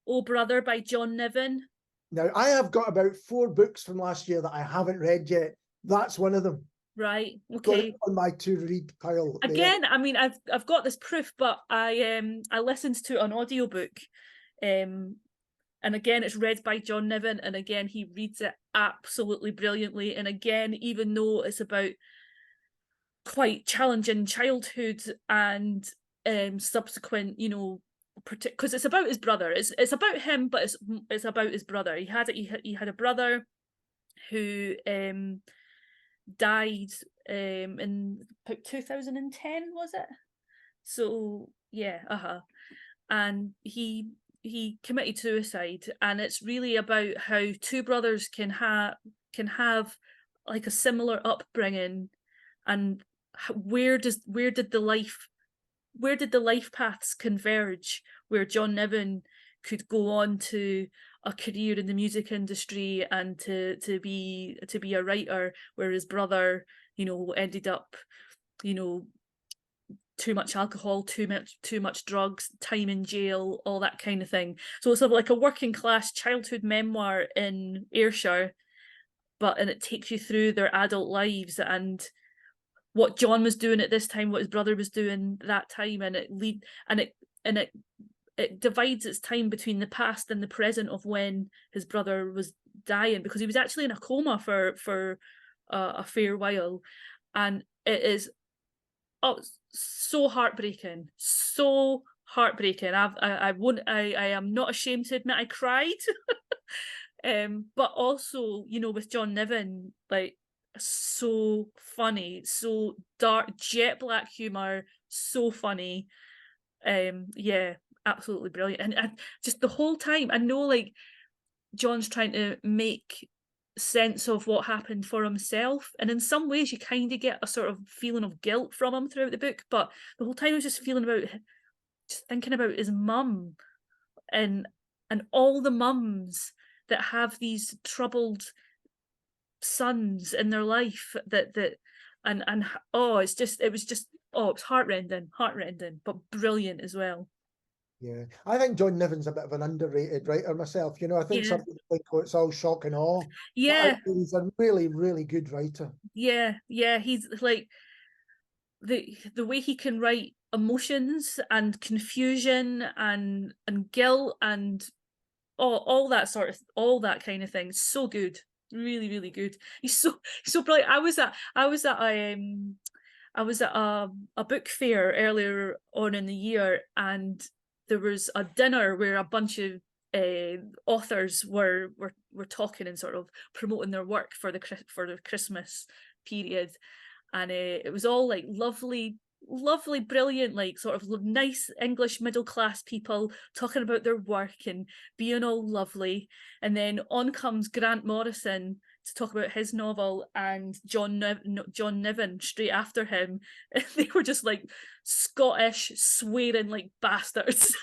Oh Brother by John Niven. Now, I have got about 4 books from last year that I haven't read yet. That's one of them. Right. Okay. On my to-read pile. Again, I mean, I've got this proof, but I listened to an audiobook, and again, it's read by John Niven, and again, he reads it absolutely brilliantly. And again, even though it's about quite challenging childhood and subsequent, you know, because it's about his brother. It's about him, but it's about his brother. He had a brother who died in about 2010, was it? So yeah, and he committed suicide, and it's really about how 2 brothers can have like a similar upbringing, and where did the life paths converge, where John Niven could go on to a career in the music industry and to be a writer, where his brother, you know, ended up, you know, too much alcohol, too much drugs, time in jail, all that kind of thing. So it's like a working class childhood memoir in Ayrshire, and it takes you through their adult lives and what John was doing at this time, what his brother was doing that time, and it divides its time between the past and the present of when his brother was dying, because he was actually in a coma for a fair while, and it is so heartbreaking. I am not ashamed to admit I cried. But also, you know, with John Niven, like, so funny, so dark, jet black humor, so funny. Absolutely brilliant. And just the whole time, I know, like, John's trying to make sense of what happened for himself, and in some ways you kind of get a sort of feeling of guilt from him throughout the book, but the whole time I was just thinking about his mum and all the mums that have these troubled sons in their life it was heartrending, but brilliant as well. Yeah, I think John Niven's a bit of an underrated writer myself. You know, I think some people think, oh, it's all shock and awe. Yeah, he's a really, really good writer. Yeah, he's like the way he can write emotions and confusion and guilt and all that all that kind of thing. So good, really, really good. He's so brilliant. I was at a book fair earlier on in the year, and there was a dinner where a bunch of authors were talking and sort of promoting their work for the Christmas period, and it was all like lovely, brilliant, like sort of nice English middle class people talking about their work and being all lovely. And then on comes Grant Morrison to talk about his novel, and John Niven straight after him. They were just like Scottish swearing like bastards.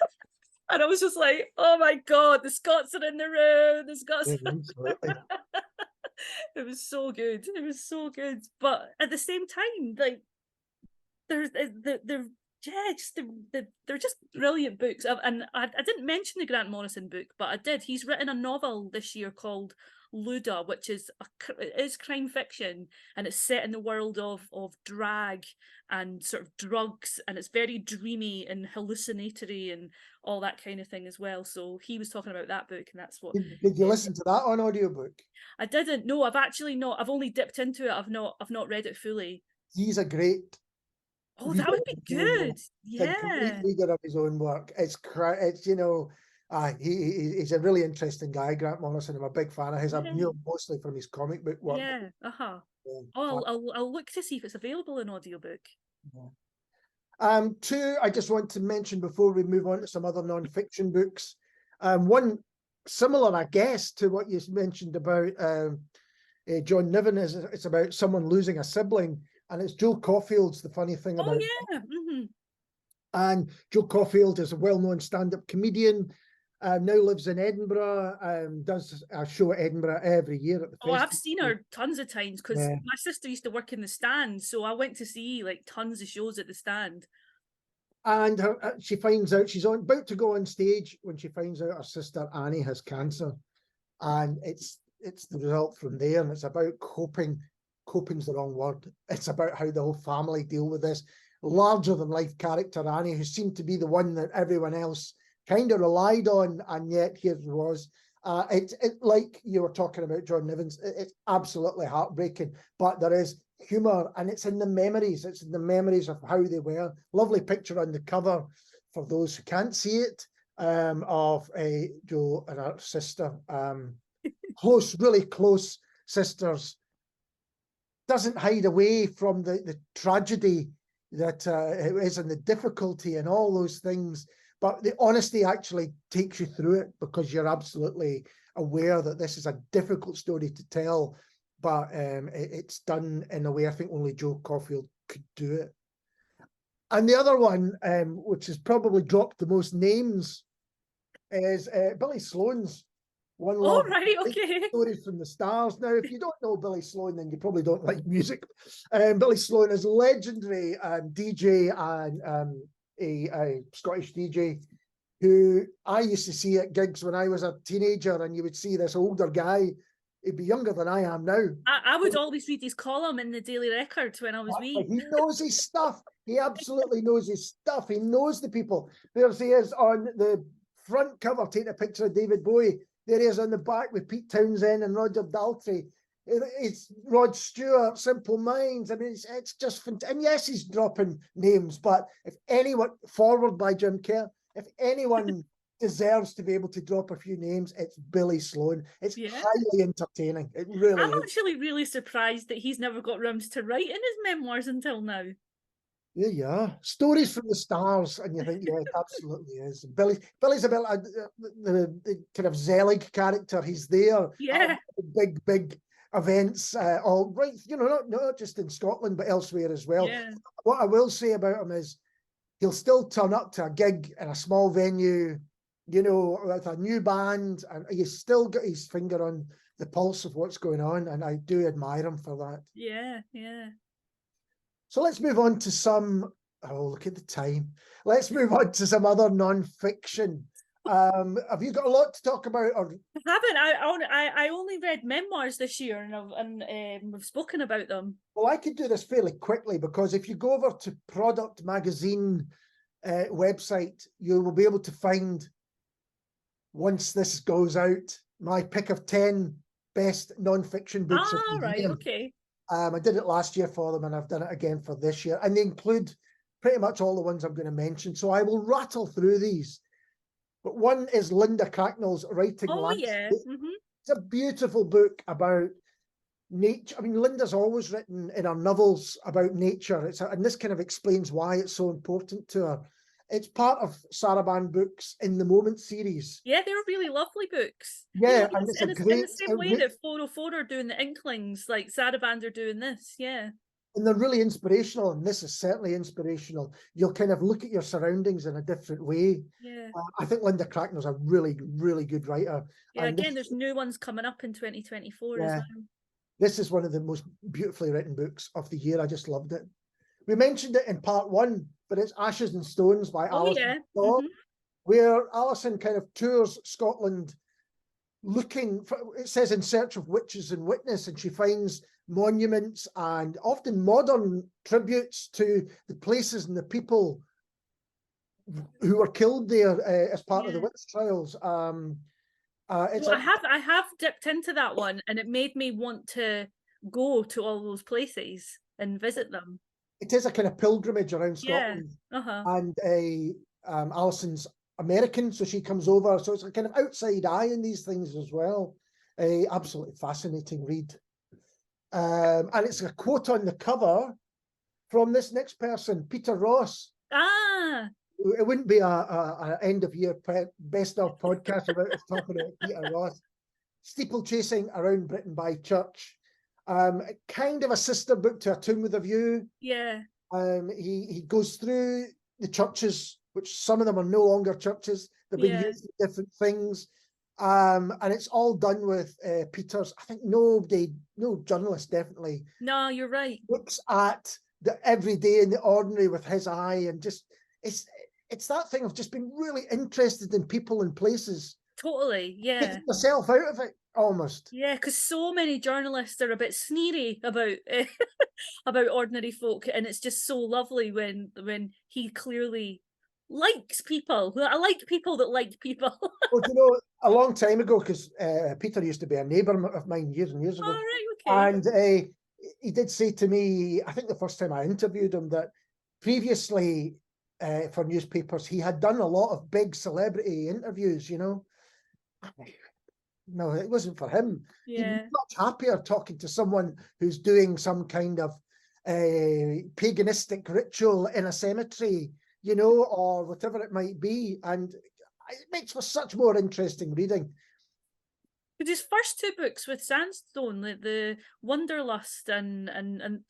And I was just like, oh my God, the Scots are in the room. The Scots. Absolutely. It was so good. It was so good. But at the same time, like, they're just brilliant books. And I didn't mention the Grant Morrison book, but I did. He's written a novel this year called Luda, which is crime fiction, and it's set in the world of drag and sort of drugs, and it's very dreamy and hallucinatory and all that kind of thing as well. So he was talking about that book, and that's what. Did you listen to that on audiobook? I didn't. No, I've actually not. I've only dipped into it. I've not read it fully. He's a great. Oh, that would be good. Yeah. A great reader of his own work. It's you know, he's a really interesting guy, Grant Morrison. I'm a big fan of his. I've knew him mostly from his comic book work. Yeah. Oh, I'll look to see if it's available in audiobook. Yeah. Two, I just want to mention before we move on to some other non-fiction books. One similar, I guess, to what you mentioned about John Niven is it's about someone losing a sibling, and it's Joe Caulfield's The Funny Thing About. Oh yeah. Mm-hmm. And Joe Caulfield is a well-known stand-up comedian. Now lives in Edinburgh. Does a show at Edinburgh every year at the festival. I've seen her tons of times because my sister used to work in the stand, so I went to see like tons of shows at the stand. And she finds out she's about to go on stage when she finds out her sister Annie has cancer, and it's the result from there. And it's about coping. Coping's the wrong word. It's about how the whole family deal with this larger than life character Annie, who seemed to be the one that everyone else kind of relied on, and yet here it was. It like you were talking about John Niven's. It's absolutely heartbreaking, but there is humor, and it's in the memories. It's in the memories of how they were. Lovely picture on the cover for those who can't see it, of Joe and her sister, close, really close sisters. Doesn't hide away from the tragedy that it is, and the difficulty and all those things. But the honesty actually takes you through it, because you're absolutely aware that this is a difficult story to tell, but it's done in a way I think only Joe Caulfield could do it. And the other one, which has probably dropped the most names, is Billy Sloane's One Love. Oh, right, okay. Stories from the Stars. Now, if you don't know Billy Sloane, then you probably don't like music. Billy Sloane is a legendary DJ and a Scottish DJ who I used to see at gigs when I was a teenager, and you would see this older guy. He'd be younger than I am now. I would always read his column in the Daily Record when I was wee. He knows his stuff. He absolutely knows his stuff. He knows the people. There he is on the front cover, taking a picture of David Bowie. There he is on the back with Pete Townsend and Roger Daltrey. It's Rod Stewart, Simple Minds. I mean, it's just fantastic. And yes, he's dropping names, but if anyone, forward by Jim Kerr, if anyone deserves to be able to drop a few names, it's Billy Sloane. It's highly entertaining. It really is. I'm actually really surprised that he's never got round to writing his memoirs until now. Yeah. Stories from the Stars, and you think, yeah, it absolutely is. Billy's a bit like the kind of Zelig character. He's there. Yeah. Big events, all right, you know, not just in Scotland, but elsewhere as well. Yeah. What I will say about him is he'll still turn up to a gig in a small venue, you know, with a new band, and he's still got his finger on the pulse of what's going on, and I do admire him for that. Yeah, yeah. So let's move on to some, oh, look at the time. Let's move on to some other non-fiction. Have you got a lot to talk about? Or I haven't. I only read memoirs this year, and we've spoken about them. well, I could do this fairly quickly because if you go over to Product Magazine website, you will be able to find, once this goes out, my pick of 10 best non-fiction books of Ah, the right, year. okay. I did it last year for them, and I've done it again for this year. And they include pretty much all the ones I'm going to mention. So I will rattle through these. But one is Linda Cracknell's Writing Oh Landscape. yeah. Mm-hmm. It's a beautiful book about nature. I mean, Linda's always written in her novels about nature. And this kind of explains why it's so important to her. It's part of Sarabande Books In the Moment series. Yeah, they were really lovely books. Yeah, and it's a in great. the same way that 404 are doing the Inklings, like Sarabande are doing this. Yeah. And they're really inspirational, and this is certainly inspirational. You'll kind of look at your surroundings in a different way. Yeah. I think Linda Cracknell's a really, really good writer. Yeah, And again, there's new ones coming up in 2024 as well. This is one of the most beautifully written books of the year. I just loved it. We mentioned it in part one, but it's Ashes and Stones by Alison Shaw, where Alison kind of tours Scotland looking for, it says, in search of witches and witness, and she finds monuments and often modern tributes to the places and the people who were killed there as part of the witch trials. I have dipped into that one, and it made me want to go to all those places and visit them. It is a kind of pilgrimage around Scotland. And Alison's American, so she comes over, so it's a kind of outside eye in these things as well. Absolutely fascinating read. And it's a quote on the cover from this next person, Peter Ross. Ah, it wouldn't be a end of year best of podcast without us talking about Peter Ross. Steeplechasing Around Britain by Church. Kind of a sister book to A Tomb with a View. Yeah. He goes through the churches, which some of them are no longer churches. They've been used for different things. And it's all done with Peter's, I think no journalist definitely. No, you're right. Looks at the everyday and the ordinary with his eye, and just it's that thing of just being really interested in people and places. Totally, yeah. Taking yourself out of it almost. Yeah, because so many journalists are a bit sneery about about ordinary folk, and it's just so lovely when he clearly likes people. I like people that like people. Well, you know, a long time ago, because Peter used to be a neighbour of mine years and years ago. Oh, right, okay. And he did say to me, I think the first time I interviewed him, that previously for newspapers, he had done a lot of big celebrity interviews, you know. No, it wasn't for him. Yeah. He'd be much happier talking to someone who's doing some kind of paganistic ritual in a cemetery, you know, or whatever it might be. And it makes for such more interesting reading. But his first two books with Sandstone, the Wanderlust and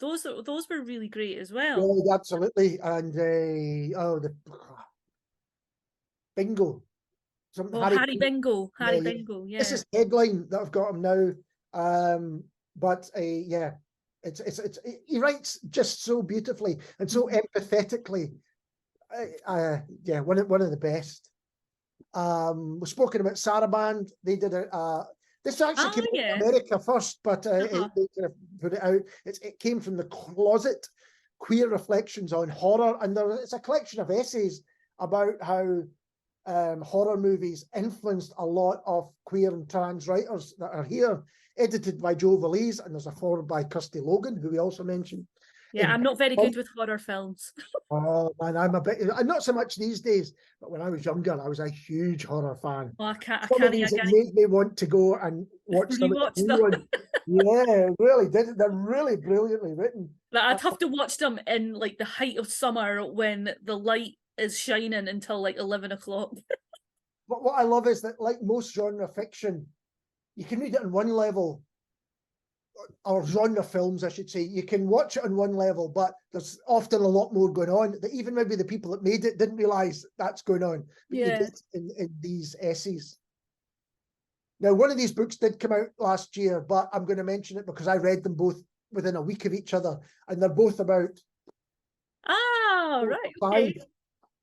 those were really great as well. Yeah, absolutely. And the Bingo. Harry Bingo. Harry Bingo, yeah. This is headline that I've got him now. But it's he writes just so beautifully and so empathetically. One of the best. We've spoken about Sarabande. They did this actually came out in America first, but they kind of put it out. It came from The Closet, Queer Reflections on Horror, and it's a collection of essays about how horror movies influenced a lot of queer and trans writers that are here, edited by Joe Valise, and there's a foreword by Kirsty Logan, who we also mentioned. Yeah, I'm not very good with horror films. Oh man, I'm not so much these days, but when I was younger, I was a huge horror fan. Well, It made me want to go and watch them. Yeah, really did. They're really brilliantly written. Like, I'd have to watch them in like the height of summer when the light is shining until like 11 o'clock. But what I love is that, like most genre fiction, you can read it on one level, or genre films, I should say. You can watch it on one level, but there's often a lot more going on that even maybe the people that made it didn't realise that's going on. But you get in these essays. Now, one of these books did come out last year, but I'm going to mention it because I read them both within a week of each other, and they're both about right, okay.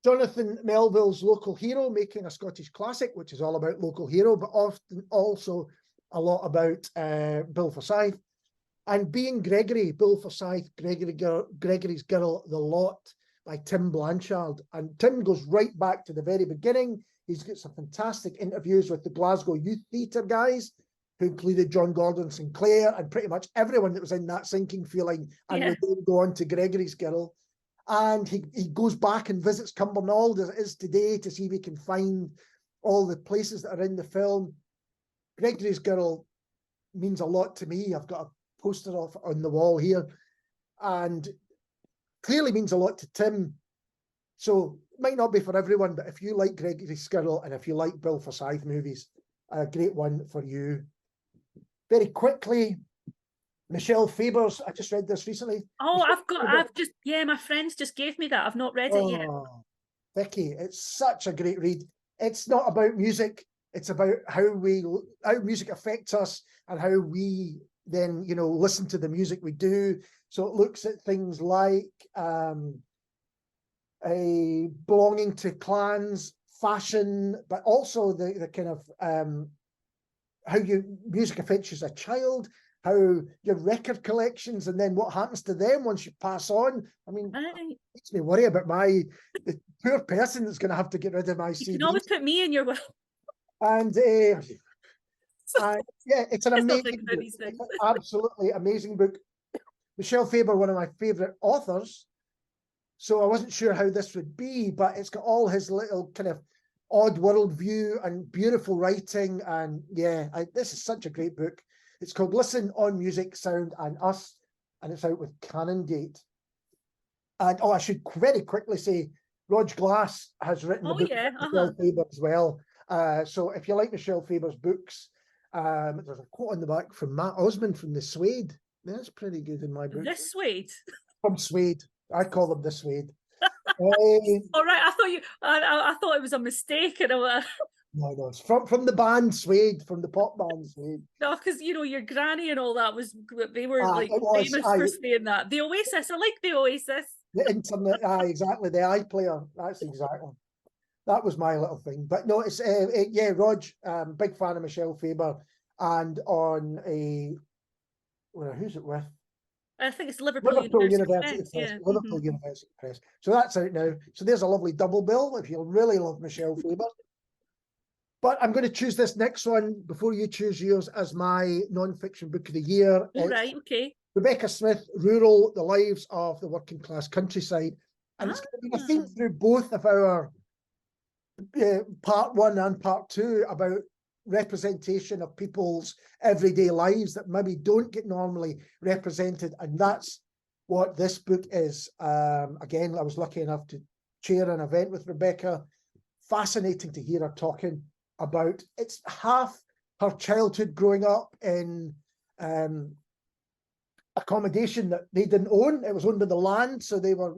Jonathan Melville's Local Hero, making a Scottish classic, which is all about local hero, but often also a lot about Bill Forsyth. And Being Gregory, Bill Forsyth, Gregory's Girl, The Lot by Tim Blanchard. And Tim goes right back to the very beginning. He's got some fantastic interviews with the Glasgow Youth Theatre guys, who included John Gordon Sinclair and pretty much everyone that was in That Sinking Feeling, and would then go on to Gregory's Girl. And he goes back and visits Cumbernauld as it is today to see if he can find all the places that are in the film. Gregory's Girl means a lot to me. I've got a poster of it on the wall here, and clearly means a lot to Tim. So it might not be for everyone, but if you like Gregory's Girl and if you like Bill Forsyth movies, a great one for you. Very quickly, Michelle Faber's, I just read this recently. Oh, my friends just gave me that. I've not read it yet. Vikki, it's such a great read. It's not about music. It's about how music affects us and how we then, listen to the music we do. So it looks at things like a belonging to clans, fashion, but also the kind of how music affects you as a child, how your record collections, and then what happens to them once you pass on. I mean, it makes me worry about the poor person that's going to have to get rid of my CDs. You can always put me in your will. And yeah, it's an amazing book. It's an absolutely amazing book. Michelle Faber, one of my favourite authors. So I wasn't sure how this would be, but it's got all his little kind of odd world view and beautiful writing. And yeah, this is such a great book. It's called Listen on Music, Sound and Us, and it's out with Canongate. And I should very quickly say, Rog Glass has written the book Michelle Faber as well. So if you like Michelle Faber's books, there's a quote on the back from Matt Osmond from The Suede. That's pretty good in my book. The Suede? From Suede. I call them The Suede. All right, I thought it was a mistake. No, it's from the band Suede, from the pop band Suede. No, because your granny and all that they were famous for saying that. The Oasis, I like the Oasis. The internet, exactly, the iPlayer. That's exactly. That was my little thing. But no, it's Rog, big fan of Michelle Faber, and on who's it with? I think it's Liverpool University Press. Liverpool University Press. So that's out now. So there's a lovely double bill if you really love Michelle Faber. But I'm going to choose this next one before you choose yours as my non-fiction book of the year. All right, okay. Rebecca Smith, Rural, The Lives of the Working Class Countryside. And it's going to be a theme through both of our part one and part two about representation of people's everyday lives that maybe don't get normally represented. And that's what this book is. Again, I was lucky enough to chair an event with Rebecca. Fascinating to hear her talking about it's half her childhood growing up in accommodation that they didn't own. It was owned by the land, so they were,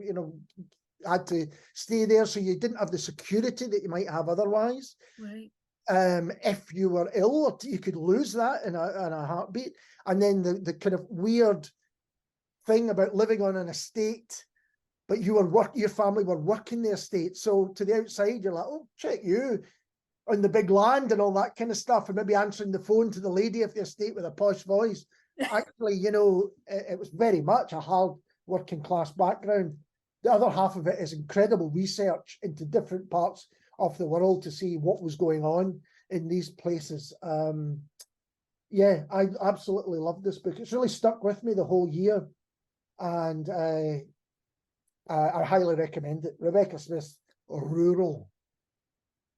had to stay there, so you didn't have the security that you might have otherwise. Right. If you were ill, you could lose that in a heartbeat. And then the kind of weird thing about living on an estate, but your family were working the estate. So to the outside, you're like, oh, check you on the big land and all that kind of stuff, and maybe answering the phone to the lady of the estate with a posh voice. But actually, it was very much a hard working class background. The other half of it is incredible research into different parts of the world to see what was going on in these places. I absolutely love this book. It's really stuck with me the whole year, and I highly recommend it. Rebecca Smith, Rural.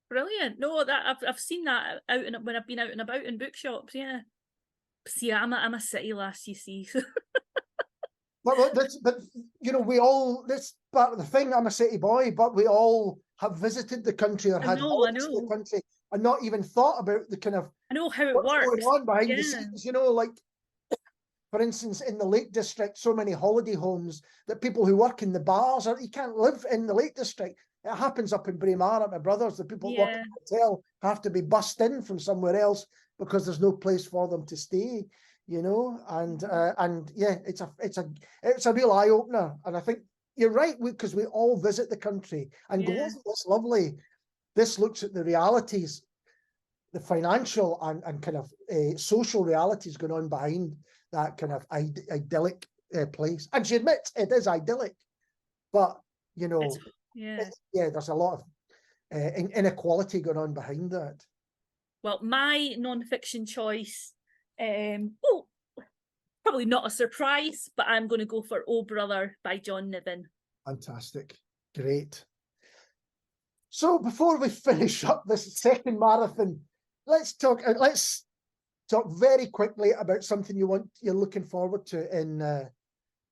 Brilliant. No, that I've seen that when I've been out and about in bookshops. Yeah. See, I'm a city lass, you see. But we all, that's part of the thing. I'm a city boy, but we all have visited the country or had holidays in the country and not even thought about the kind of I know how it what's works going on behind the scenes. Like for instance, in the Lake District, so many holiday homes that people who work in the bars you can't live in the Lake District. It happens up in Braemar at my brother's. The people who work in the hotel have to be bussed in from somewhere else because there's no place for them to stay. And yeah, it's a real eye opener, and I think you're right, because we all visit the country and go, Yeah. "Isn't this lovely?" This looks at the realities, the financial and kind of social realities going on behind that kind of idyllic place. And she admits it is idyllic, but you know, Yeah. there's a lot of inequality going on behind that. Well, my non-fiction choice, probably not a surprise, but I'm going to go for Oh Brother by John Niven. Fantastic. Great. So before we finish up this second marathon, let's talk very quickly about something you're looking forward to in the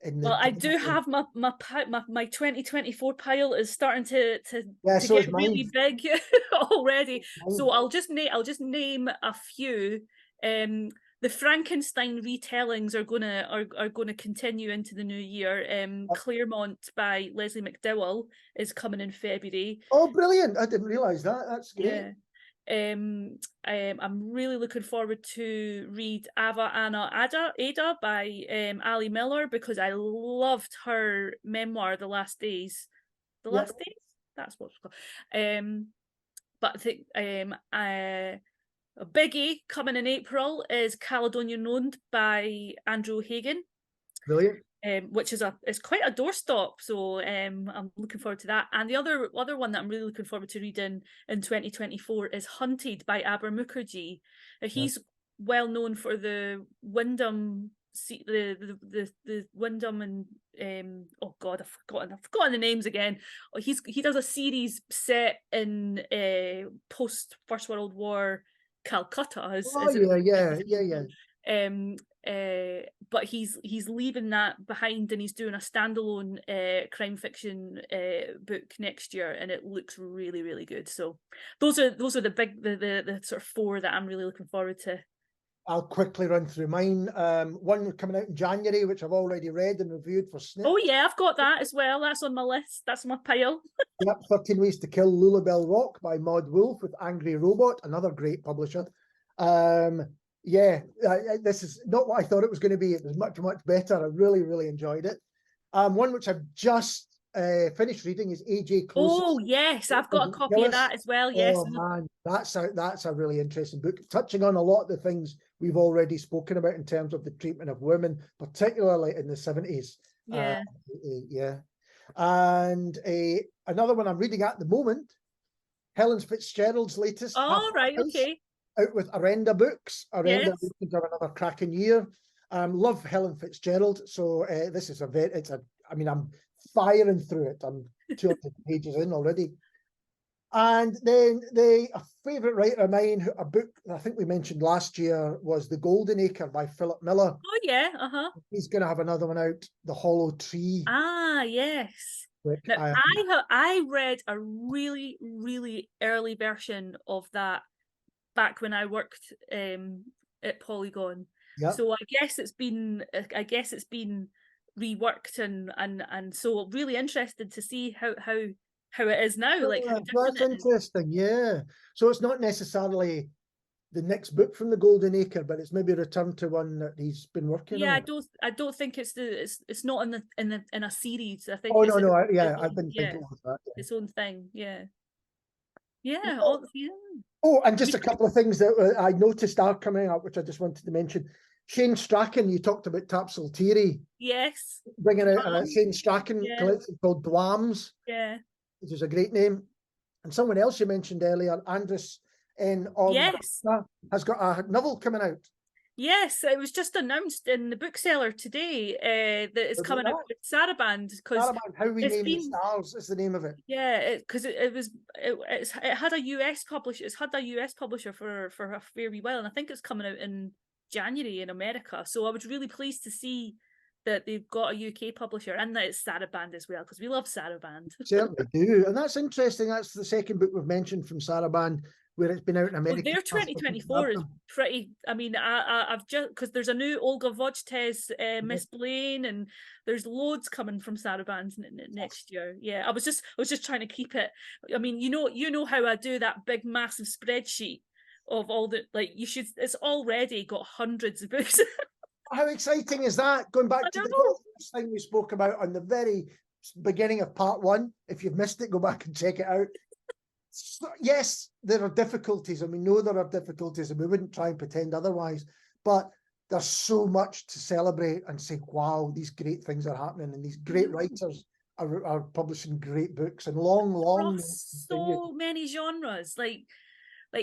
Well, I do have my 2024 pile is starting to so get really big already. So I'll just name a few. The Frankenstein retellings are gonna continue into the new year. Claremont by Leslie McDowell is coming in February. Oh, brilliant! I didn't realise that. That's great. Yeah. I'm really looking forward to read Ava Anna Ada by Ali Miller, because I loved her memoir, The Last Days. The Last Days? That's what it's called. But I think a biggie coming in April is Caledonian Road by Andrew Hagen. Brilliant. Which is quite a doorstop, so I'm looking forward to that. And the other one that I'm really looking forward to reading in 2024 is Hunted by Aber Mukherjee. He's well known for the Wyndham, the Wyndham and oh god, I've forgotten the names again. He does a series set in post First World War Calcutta. But he's leaving that behind, and he's doing a standalone crime fiction book next year, and it looks really, really good. So those are the sort of four that I'm really looking forward to. I'll quickly run through mine. One coming out in January, which I've already read and reviewed for Snip. Oh yeah, I've got that as well. That's on my list. That's my pile. Yep, 13 Ways to Kill Lulabelle Rock by Maud Wolfe with Angry Robot, another great publisher. This is not what I thought it was going to be. It was much, much better. I really, really enjoyed it. One which I've just finished reading is A.J. Close's. Oh yes, I've got a copy of that as well. Yes. Oh man, that's a really interesting book, touching on a lot of the things we've already spoken about in terms of the treatment of women, particularly in the 70s. Yeah. And another one I'm reading at the moment, Helen Fitzgerald's latest. Oh right, okay. Out with Arenda Books. Arenda Yes. looking to have another cracking year. Love Helen Fitzgerald. So this is I'm firing through it. I'm 200 pages in already. And then a favourite writer of mine, a book that I think we mentioned last year, was The Golden Acre by Philip Miller. Oh yeah, He's going to have another one out, The Hollow Tree. Ah yes. Now, I read a really, really early version of that back when I worked at Polygon. Yep. So I guess it's been reworked and so really interested to see how it is now. Like that's interesting, yeah. So it's not necessarily the next book from The Golden Acre, but it's maybe a return to one that he's been working on. I don't think it's not in a series. I think. I've been thinking of that. Yeah. Its own thing, yeah. Oh, and just a couple of things that I noticed are coming up, which I just wanted to mention. Shane Strachan, you talked about Tapsultiri. Yes. Bringing out a Shane Strachan collection called Dwams. Yeah. Which is a great name. And someone else you mentioned earlier, Andres N. has got a novel coming out. Yes, it was just announced in the bookseller today that it's coming out with Saraband. Saraband, How We Name the Stars is the name of it. Yeah, because it had a US publisher. It's had a US publisher for a very while, and I think it's coming out in January in America. So I was really pleased to see that they've got a UK publisher and that it's Saraband as well, because we love Saraband. Certainly do, and that's interesting. That's the second book we've mentioned from Saraband, where it's been out in America. Well, their 2024 is pretty. I mean, I've just because there's a new Olga Vodtez, Miss Blaine, and there's loads coming from Saraband next year. Yeah, I was just trying to keep it. I mean, you know how I do that big massive spreadsheet of all the it's already got hundreds of books. How exciting is that? Going back to the first thing we spoke about on the very beginning of part 1. If you've missed it, go back and check it out. So, yes, there are difficulties, and we know there are difficulties, and we wouldn't try and pretend otherwise, but there's so much to celebrate and say, wow, these great things are happening, and these great writers are publishing great books, and long across so many genres. Like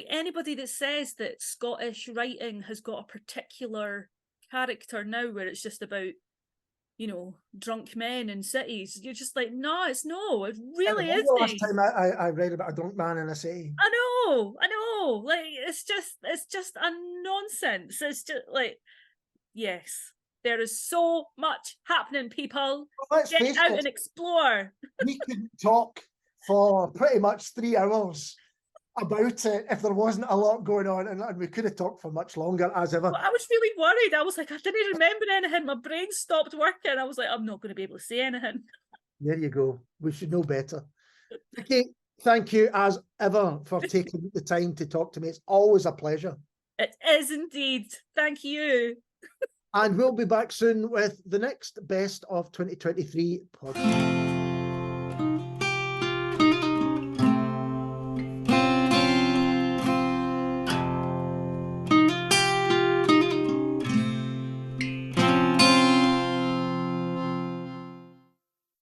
anybody that says that Scottish writing has got a particular character now where it's just about, you know, drunk men in cities, you're just like, no, it really isn't. The last time I read about a drunk man in a city. I know. Like, it's just a nonsense. It's just like, yes, there is so much happening, people. Well, get out and explore. We could talk for pretty much 3 hours about it if there wasn't a lot going on, and we could have talked for much longer, as ever. Well, I was really worried. I was like, I didn't remember anything. My brain stopped working. I was like, I'm not going to be able to say anything. There you go. We should know better. Okay, thank you as ever for taking the time to talk to me. It's always a pleasure. It is indeed. Thank you. And we'll be back soon with the next Best of 2023 podcast.